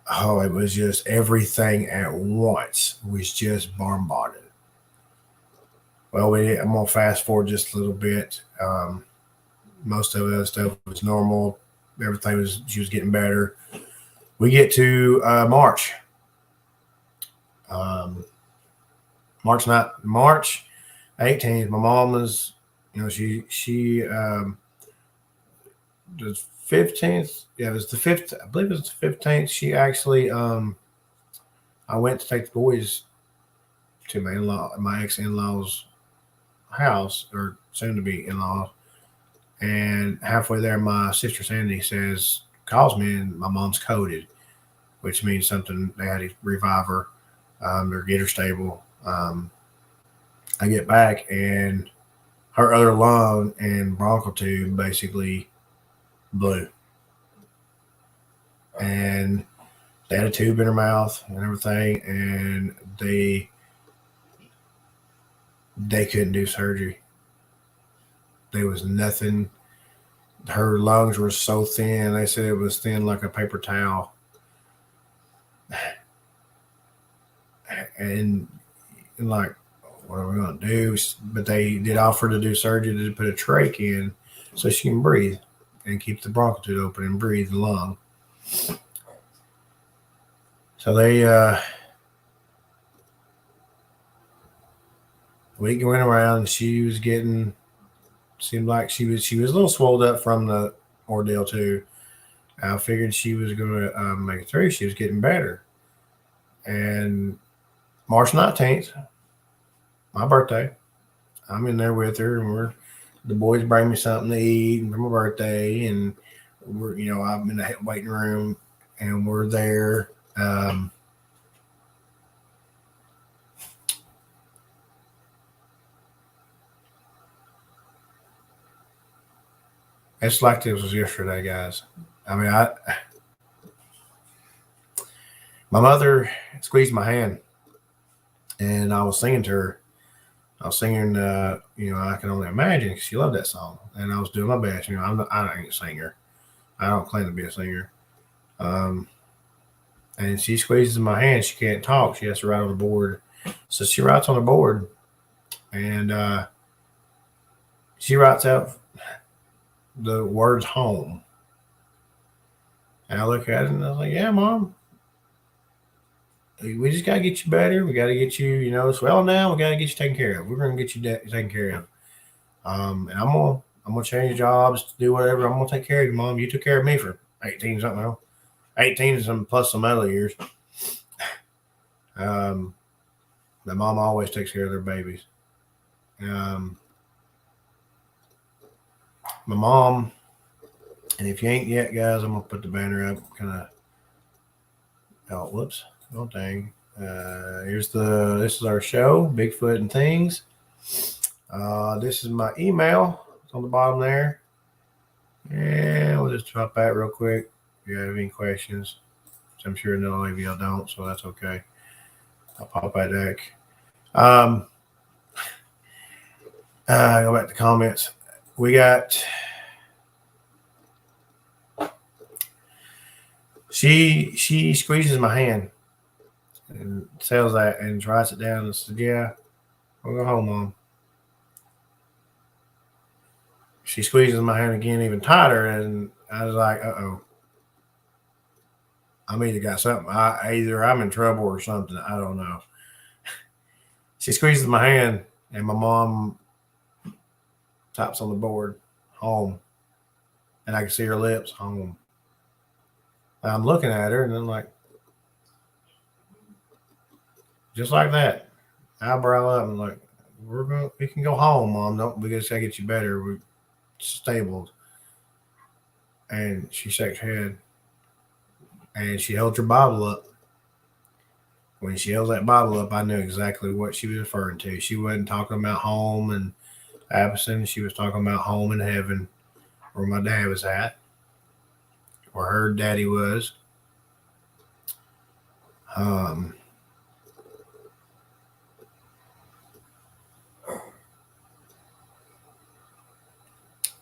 it was just everything at once was just bombarded. Well, I'm gonna fast forward just a little bit. Most of that stuff was normal. She was getting better. We get to March. March 18th. My mom was, she the 15th. Yeah, it was the 5th. I believe it was the 15th. She actually, I went to take the boys to my ex-in-law's house, or soon to be in-laws. And halfway there, my sister Sandy calls me, and my mom's coded, which means something. They had to revive her, or get her stable. I get back, and her other lung and bronchial tube basically blew, and they had a tube in her mouth and everything, and they couldn't do surgery. There was nothing. Her lungs were so thin. They said it was thin like a paper towel. And like, what are we going to do? But they did offer to do surgery to put a trach in so she can breathe and keep the bronchial tube open and breathe the lung. So they, we went around, and she was seemed like she was a little swelled up from the ordeal too. I figured she was going to make it through. She was getting better. And March 19th, my birthday, I'm in there with her, and the boys bring me something to eat for my birthday, and I'm in the waiting room, and we're there. It's like this was yesterday, guys. I mean, my mother squeezed my hand, and I was singing to her. I was singing, I Can Only Imagine, because she loved that song, and I was doing my best. I ain't a singer. I don't claim to be a singer. And she squeezes my hand. She can't talk. She has to write on the board. So she writes on the board, and she writes out the words home. And I look at it, and I was like, yeah, Mom. We just got to get you better. We got to get you, swell now. We got to get you taken care of. We're going to get you taken care of. And I'm gonna change jobs, do whatever. I'm gonna take care of you, Mom. You took care of me for 18 something else. 18 some plus some other years. My mom always takes care of their babies. My mom, and if you ain't yet, guys, I'm gonna put the banner up. Whoops. Oh dang. This is our show, Bigfoot and Things. This is my email. It's on the bottom there. And we'll just drop that real quick. If you have any questions, which I'm sure no of y'all don't, so that's okay. I'll pop that deck. Go back to comments. She squeezes my hand and tells that and writes it down and said, "Yeah, we'll go home, Mom." She squeezes my hand again even tighter, and I was like, "Uh oh, I'm either got something. Either I'm in trouble or something. I don't know." She squeezes my hand, and my mom taps on the board, "Home," and I can see her lips, "Home." And I'm looking at her, and I'm like, just like that, eyebrow up, and like, we can go home, Mom. Don't we just gotta get you better. We're stable." And she shakes her head, and she held her Bible up. When she held that Bible up, I knew exactly what she was referring to. She wasn't talking about home and absence. She was talking about home in heaven, where my dad was at, where her daddy was. Um,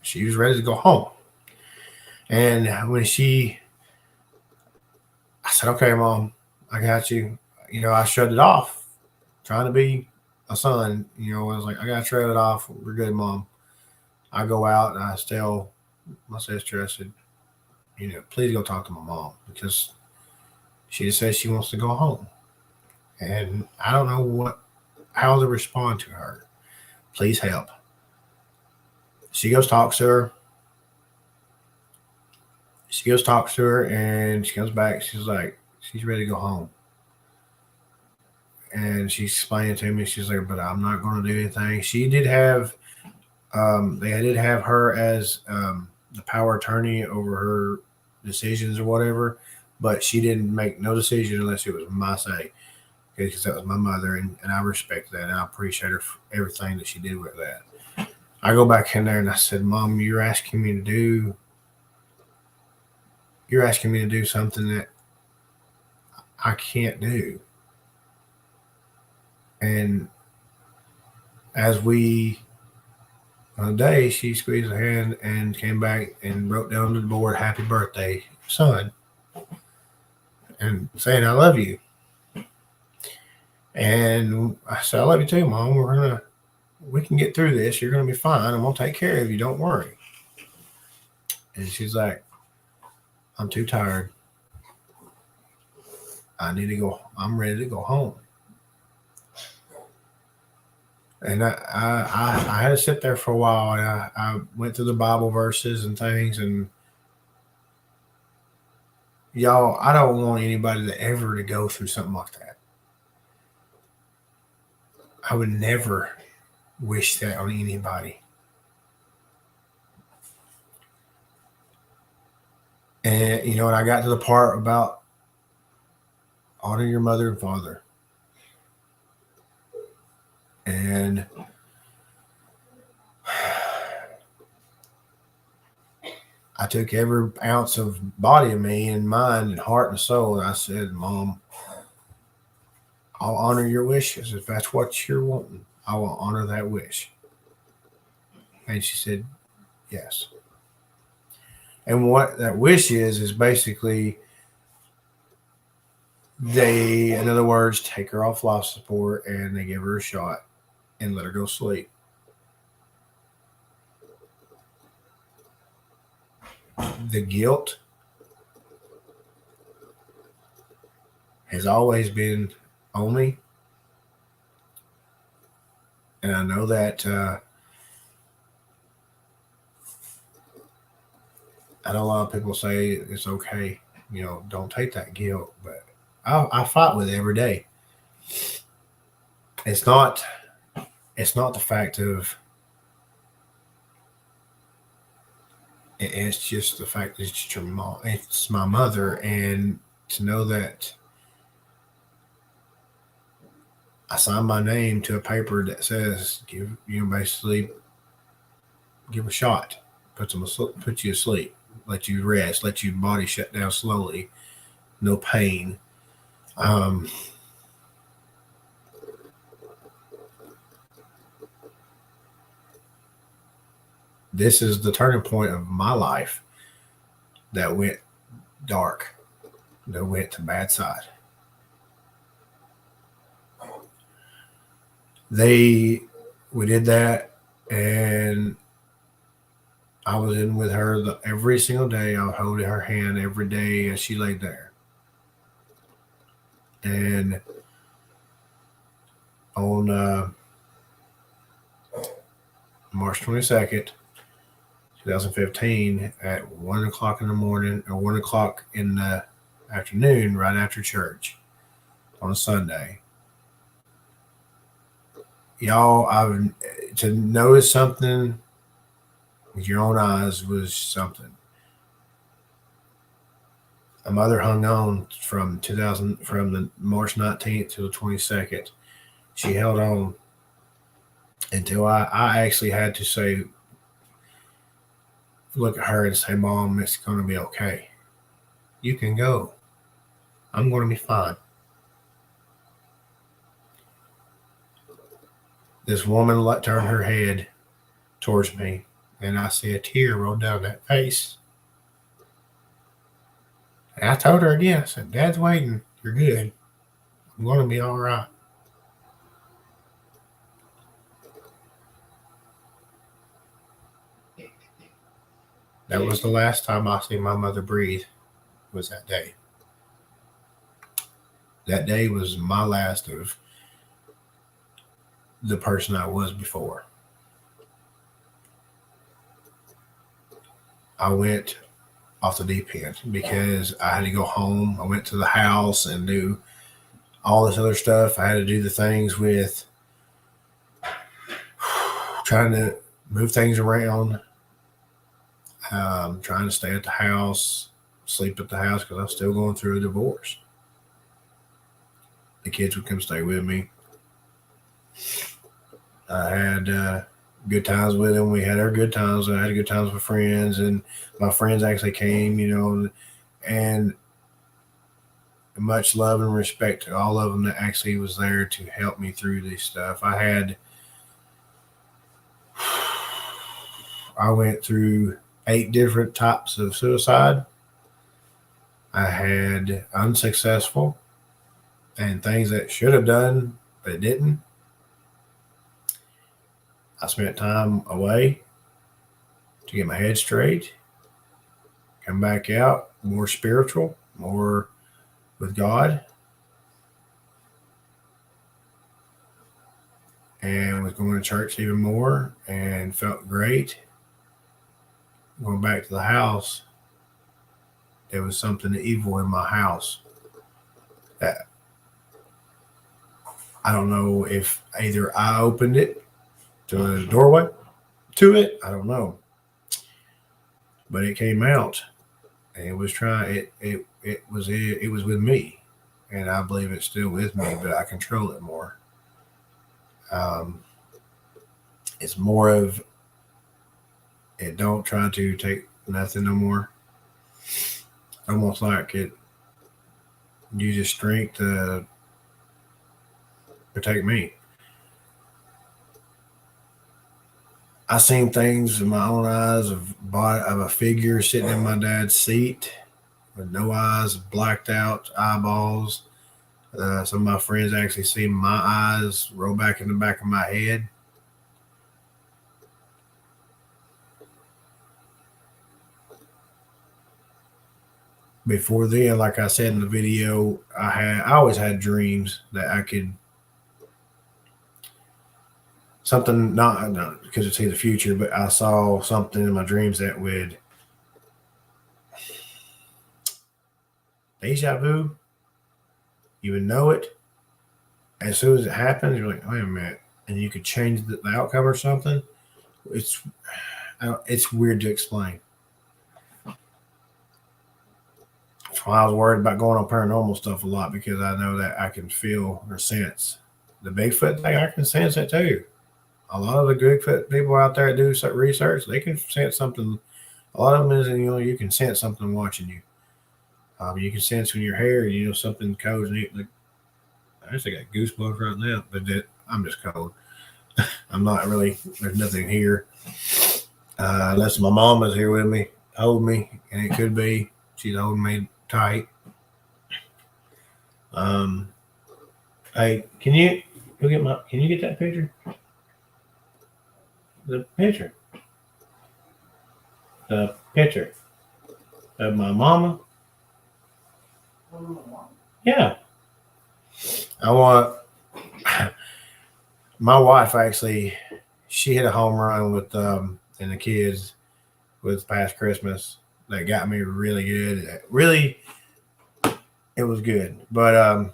she was ready to go home. And when I said, "Okay, Mom, I got you." I shut it off, trying to be a son. I was like, "I got to shut it off. We're good, Mom." I go out and I tell my sister, I said, "Please go talk to my mom because she just says she wants to go home." And I don't know how to respond to her. Please help. She goes talks to her. She goes talks to her, and she comes back. She's like, she's ready to go home. And she's explaining to me, she's like, "But I'm not going to do anything." She did have, they did have her as the power attorney over her decisions or whatever, but she didn't make no decision unless it was my say, because that was my mother, and I respect that, and I appreciate her for everything that she did with that. I go back in there and I said, "Mom, you're asking me to do something that I can't do." And as we on a day, she squeezed her hand and came back and wrote down on the board, "Happy birthday, son," and saying, "I love you." And I said, "I love you too, Mom. We can get through this. You're gonna be fine. I'm gonna take care of you. Don't worry." And she's like, "I'm too tired. I need to go. I'm ready to go home." And I had to sit there for a while. And I went through the Bible verses and things. And y'all, I don't want anybody to ever to go through something like that. I would never wish that on anybody. And and I got to the part about honor your mother and father. And I took every ounce of body of me and mind and heart and soul. And I said, "Mom, I'll honor your wishes. If that's what you're wanting, I will honor that wish." And she said, "Yes." And what that wish is basically they, in other words, take her off life support and they give her a shot and let her go sleep. The guilt has always been on me. And I know that I know a lot of people say it's okay, don't take that guilt, but I fight with it every day. It's not the fact of it's just the fact that it's your mom, it's my mother, and to know that I signed my name to a paper that says basically give a shot, put you asleep, let you rest, let your body shut down slowly, no pain. Um, this is the turning point of my life that went dark. that went to bad side. We did that, and I was in with her every single day. I was holding her hand every day as she laid there. And on March 22nd, 2015, at 1 o'clock in the morning or 1 o'clock in the afternoon, right after church on a Sunday, y'all, to notice something with your own eyes was something. A mother hung on from the March 19th to the 22nd. She held on until I actually had to say, look at her and say, Mom, it's going to be okay. You can go. I'm going to be fine. This woman turned her head towards me, and I see a tear roll down that face. And I told her again, I said, Dad's waiting. You're good. I'm going to be all right. That was the last time I see my mother breathe, was that day. That day was my last of the person I was before. I went off the deep end because I had to go home. I went to the house and do all this other stuff. I had to do the things with trying to move things around, trying to stay at the house, sleep at the house because I was still going through a divorce. The kids would come stay with me. I had good times with them. We had our good times. I had good times with friends, and my friends actually came, and much love and respect to all of them that actually was there to help me through this stuff. I went through 8 different types of suicide. I had unsuccessful and things that should have done, but didn't. I spent time away to get my head straight, come back out more spiritual, more with God, and was going to church even more and felt great. Going back to the house, there was something evil in my house that I don't know if either I opened it to a doorway to it. I don't know. But it came out, and it was it was with me, and I believe it's still with me, but I control it more. It's more of it don't try to take nothing no more. Almost like it uses strength to protect me. I seen things in my own eyes of a figure sitting in my dad's seat with no eyes, blacked out eyeballs. Some of my friends actually seen my eyes roll back in the back of my head. Before then, like I said in the video, I always had dreams that I could something not because it's in the future, but I saw something in my dreams that would deja vu. You would know it as soon as it happens. You're like, wait a minute, and you could change the outcome or something. It's weird to explain. That's why I was worried about going on paranormal stuff a lot, because I know that I can feel or sense the Bigfoot thing. I can sense it too. A lot of the Bigfoot people out there that do research, they can sense something. A lot of them is, you can sense something watching you. You can sense in your hair, something cold. And I actually got goosebumps right now, but I'm just cold. I'm not really, there's nothing here. Unless my mom is here with me, hold me, and it could be she's holding me tight. Um, hey, can you can you get that picture? The picture. The picture of my mama. Yeah. I want my wife actually she hit a home run with and the kids with past Christmas that got me really good. Really it was good. But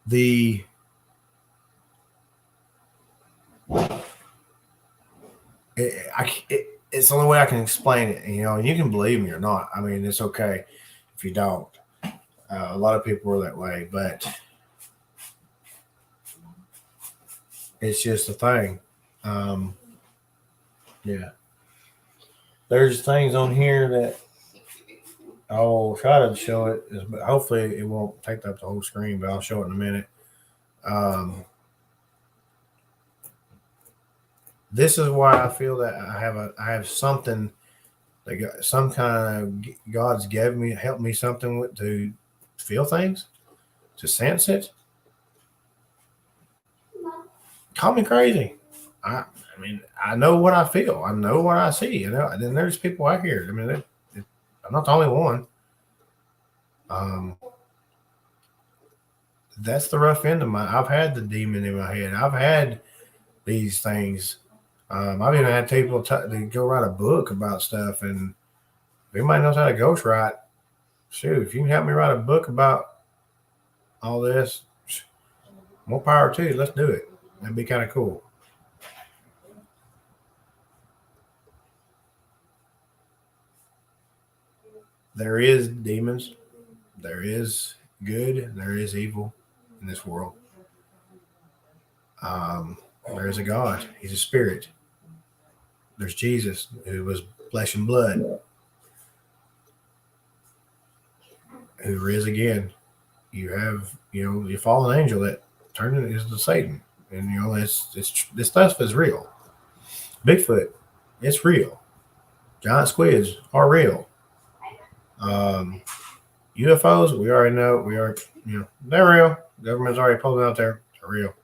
the it's the only way I can explain it. You know, and you can believe me or not. I mean, it's okay if you don't. A lot of people are that way, but it's just a thing. Um, yeah, there's things on here that I'll try to show it, but hopefully it won't take up the whole screen. But I'll show it in a minute. Um, this is why I feel that I have something like some kind of God's given me, helped me something with to feel things, to sense it. Call me crazy. I mean, I know what I feel. I know what I see. You know, and then there's people out here. I mean, I'm not the only one. Um, that's the rough end of my. I've had the demon in my head. I've had these things. I've even had people to go write a book about stuff, and if anybody knows how to ghostwrite, shoot, if you can help me write a book about all this, more power to you. Let's do it. That'd be kind of cool. There is demons. There is good. There is evil in this world. There is a God. He's a spirit. There's Jesus, who was flesh and blood, who rose again. You have, you know, your fallen angel that turned into Satan, and you know, it's this stuff is real. Bigfoot, it's real. Giant squids are real. Um, UFOs, we already know. We are, you know, they're real. Government's already pulled out there. They're real.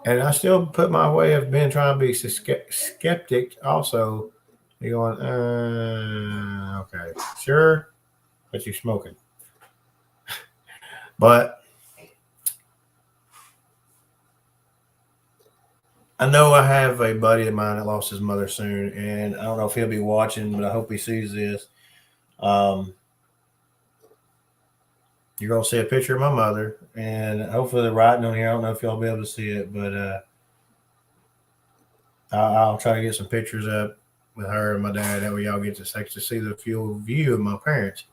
And I still put my way of being trying to be skeptic. Also, you're going, okay, sure, but you're smoking. But I know I have a buddy of mine that lost his mother soon, and I don't know if he'll be watching, but I hope he sees this. Um, you're gonna see a picture of my mother, and hopefully the writing on here. I don't know if y'all will be able to see it, but I'll try to get some pictures up with her and my dad. That way, y'all get to see the full view of my parents.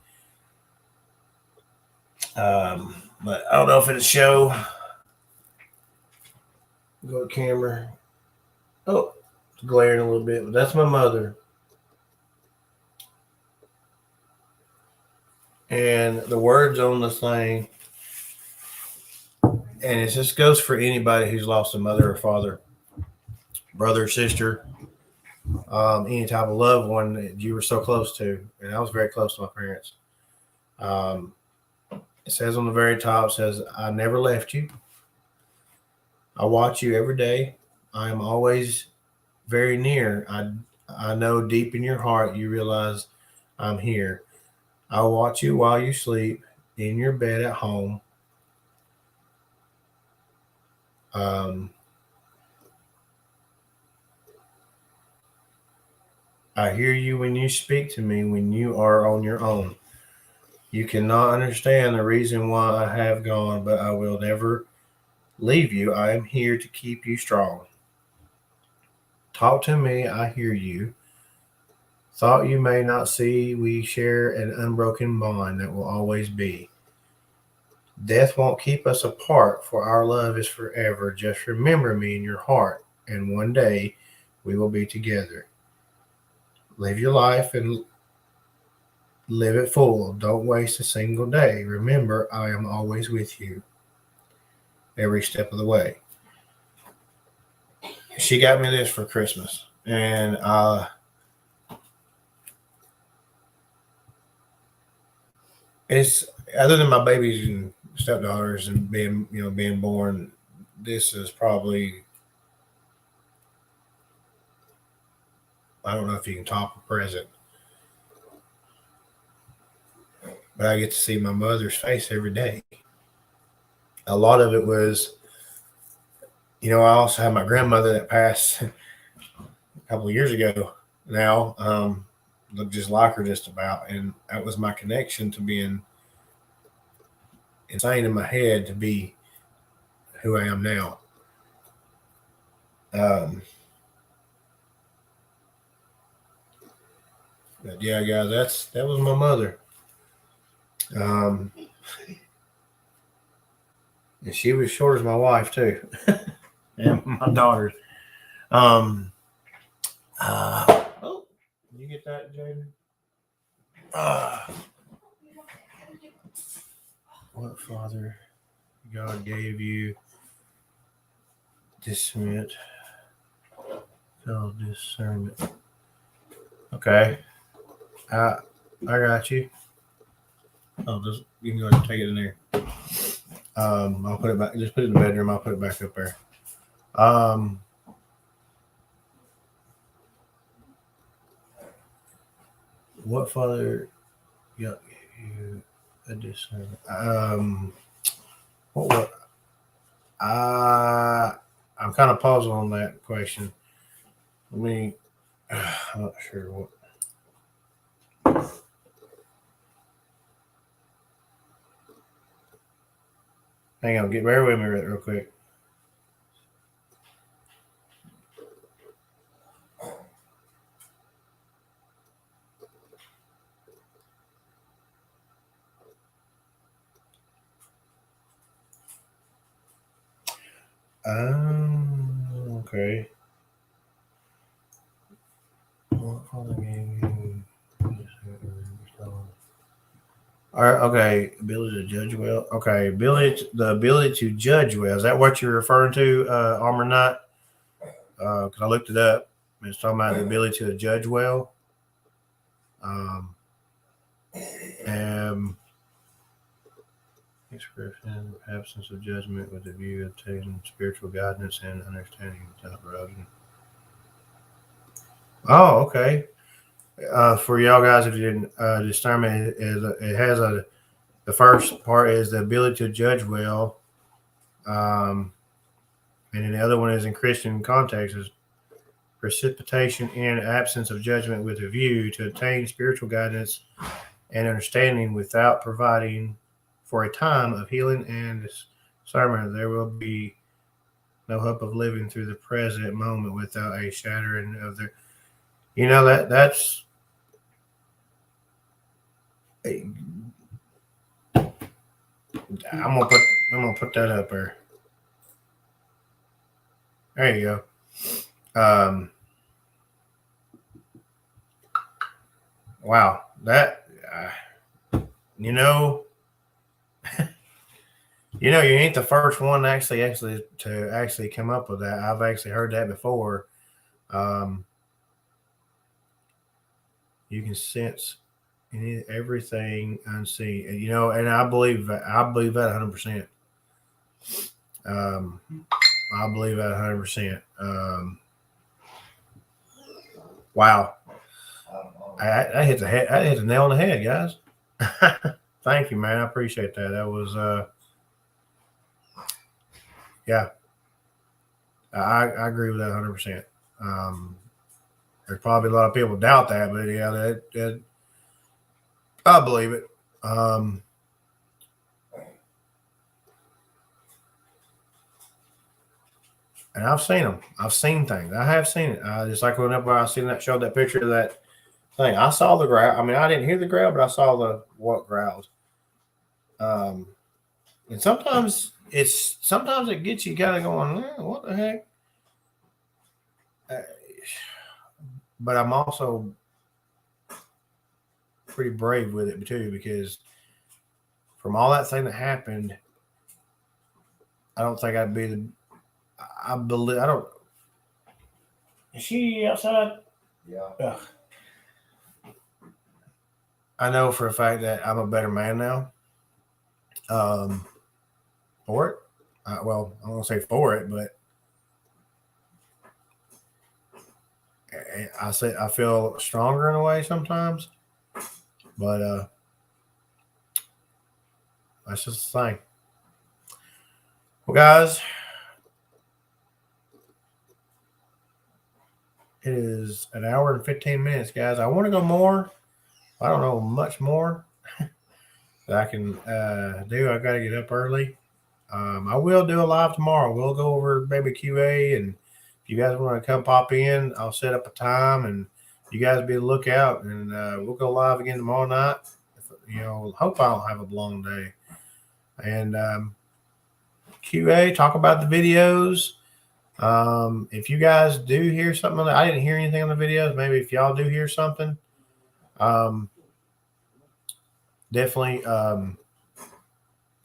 But I don't know if it'll show. Go to camera. Oh, it's glaring a little bit, but that's my mother. And the words on this thing, and it just goes for anybody who's lost a mother or father, brother or sister, any type of loved one that you were so close to. And I was very close to my parents. It says on the very top, says, I never left you. I watch you every day. I am always very near. I know deep in your heart you realize I'm here. I watch you while you sleep in your bed at home. Um, I hear you when you speak to me when you are on your own. You cannot understand the reason why I have gone, but I will never leave you. I am here to keep you strong. Talk to me. I hear you. Thought you may not see, we share an unbroken bond that will always be. Death won't keep us apart, for our love is forever. Just remember me in your heart, and one day we will be together. Live your life and live it full. Don't waste a single day. Remember, I am always with you every step of the way. She got me this for Christmas, and It's other than my babies and stepdaughters and being born. This is probably, I don't know if you can top a present, but I get to see my mother's face every day. A lot of it was, I also had my grandmother that passed a couple of years ago now, looked just like her just about. And that was my connection to being insane in my head to be who I am now. But yeah, guys, that was my mother. And she was short as my wife too. And my daughters. Oh, did you get that, Jaden? What Father God gave you discernment? Discernment. Okay. I got you. You can go ahead and take it in there. I'll put it back. Just put it in the bedroom. I'll put it back up there. What Father got you a discernment? What? I'm kind of puzzled on that question. I'm not sure what. Hang on, bear with me real quick. Okay. What Father gave you? All right, okay. Ability to judge well. Okay, the ability to judge well. Is that what you're referring to, Armor Knight? Because I looked it up. It's talking about the ability to judge well. Expression, absence of judgment with the view of obtaining spiritual guidance and understanding without erosion. Oh, okay. For y'all guys, if you didn't, discernment it has the first part is the ability to judge well, and then the other one is in Christian context is precipitation in absence of judgment with a view to attain spiritual guidance and understanding without providing for a time of healing and discernment. There will be no hope of living through the present moment without a shattering of the. That's. I'm gonna put that up there. There you go. Wow, that you know, you ain't the first one to actually come up with that. I've actually heard that before. You can sense everything unseen, and I believe that 100%. I believe that 100%. Wow. I hit the nail on the head, guys. Thank you, man. I appreciate that. That was, yeah. I agree with that 100%. There's probably a lot of people doubt that, but yeah, that I believe it. And I've seen them. I've seen things. I have seen it. Just like whenever I seen that, showed that picture of that thing. I saw the growl. I mean, I didn't hear the growl, but I saw what growls. And sometimes it gets you kind of going, what the heck? But I'm also pretty brave with it too, because from all that thing that happened, I don't think I'd be I believe I don't. Is she outside? Yeah. Ugh. I know for a fact that I'm a better man now. For it. Well, I won't say for it, but I feel stronger in a way sometimes. But that's just the thing. Well, guys, it is an hour and 15 minutes, guys. I want to go more. I don't know much more that I can do. I got to get up early. I will do a live tomorrow. We'll go over baby QA, and if you guys want to come pop in, I'll set up a time, and you guys be on the lookout, and we'll go live again tomorrow night. Hope I don't have a long day. And QA, talk about the videos. If you guys do hear something, I didn't hear anything on the videos. Maybe if y'all do hear something, definitely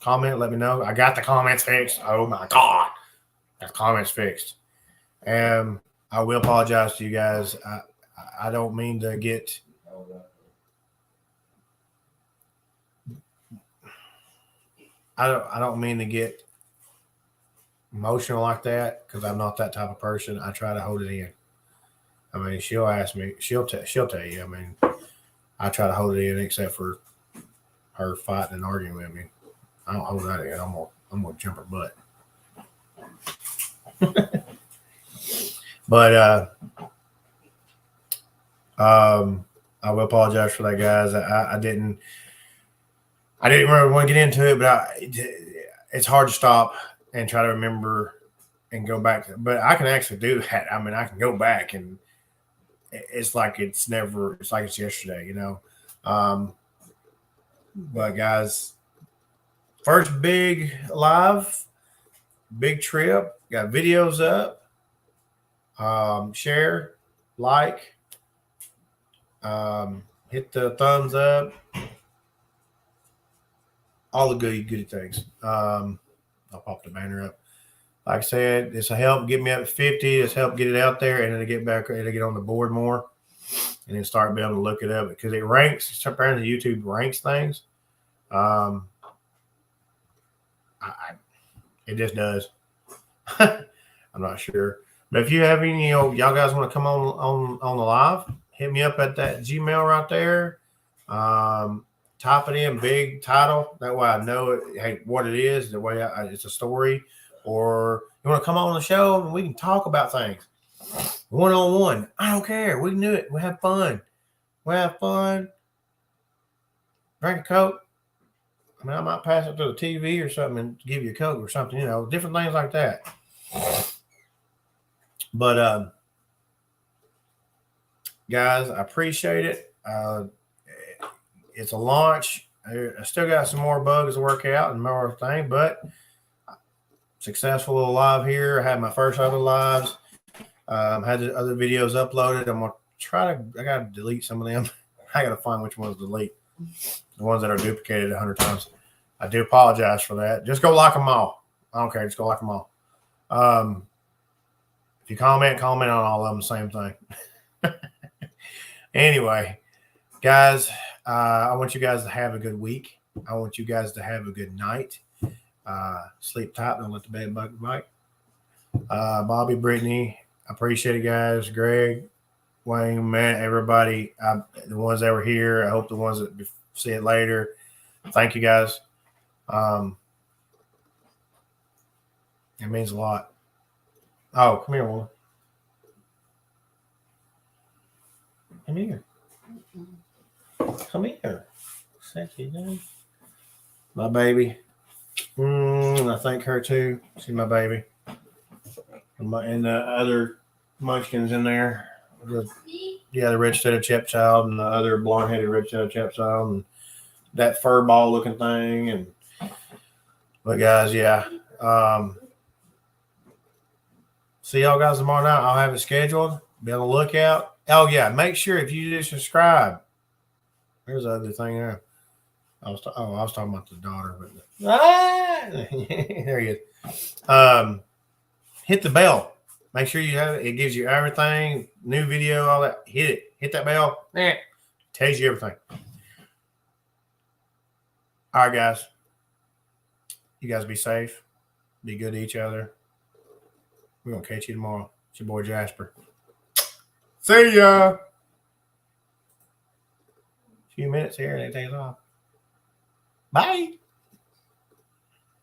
comment, let me know. I got the comments fixed. Oh my God. Got the comments fixed. And I will apologize to you guys. I don't mean to get I don't mean to get emotional like that, because I'm not that type of person. I try to hold it in. I mean, she'll ask me, she'll tell you. I mean, I try to hold it in, except for her fighting and arguing with me. I don't hold that in. I'm gonna jump her butt. But I will apologize for that, guys. I didn't really want to get into it, but it's hard to stop and try to remember and go back. But I can actually do that. I mean, I can go back, and it's like it's yesterday, But guys, first big live, big trip. Got videos up. Share, like, hit the thumbs up. All the goody things. I'll pop the banner up. Like I said, it's a help get me up to 50. It's help get it out there, and it'll get on the board more, and then start being able to look it up, because it ranks. Apparently, YouTube ranks things. It just does. I'm not sure, but if you have any, y'all guys want to come on the live, hit me up at that Gmail right there. Type it in, big title. That way I know what it is. The way it's a story, or you want to come on the show and we can talk about things one-on-one. I don't care. We can do it. We have fun. Drink a Coke. I mean, I might pass it to the TV or something and give you a Coke or something. Different things like that. But guys, I appreciate it. It's a launch. I still got some more bugs to work out and more thing, but successful little live here. I had my first other lives. Had the other videos uploaded. I'm gonna I gotta delete some of them. I gotta find which ones to delete. The ones that are duplicated 100 times. I do apologize for that. Just go like them all. I don't care. Just go like them all. If you comment on all of them, same thing. Anyway, guys, I want you guys to have a good week. I want you guys to have a good night. Sleep tight. Don't let the bed bug bite. Bobby, Brittany, I appreciate it, guys. Greg, Wayne, Matt, everybody. The ones that were here. I hope the ones that see it later. Thank you, guys. It means a lot. Oh, come here, Willa. Come here. Come here. Sexy, dude. My baby. I thank her too. She's my baby. And the other munchkins in there. The red-headed stepchild and the other blonde-headed red-headed stepchild and that fur ball looking thing. But guys, yeah. See y'all guys tomorrow night. I'll have it scheduled. Be on the lookout. Oh yeah, make sure if you just subscribe. There's the other thing there. I was talking about the daughter, but there he is. Hit the bell. Make sure you have it. It gives you everything, new video, all that. Hit it. Hit that bell. Tells you everything. All right, guys. You guys be safe. Be good to each other. We're going to catch you tomorrow. It's your boy Jasper. See ya. A few minutes here and it takes off. Bye.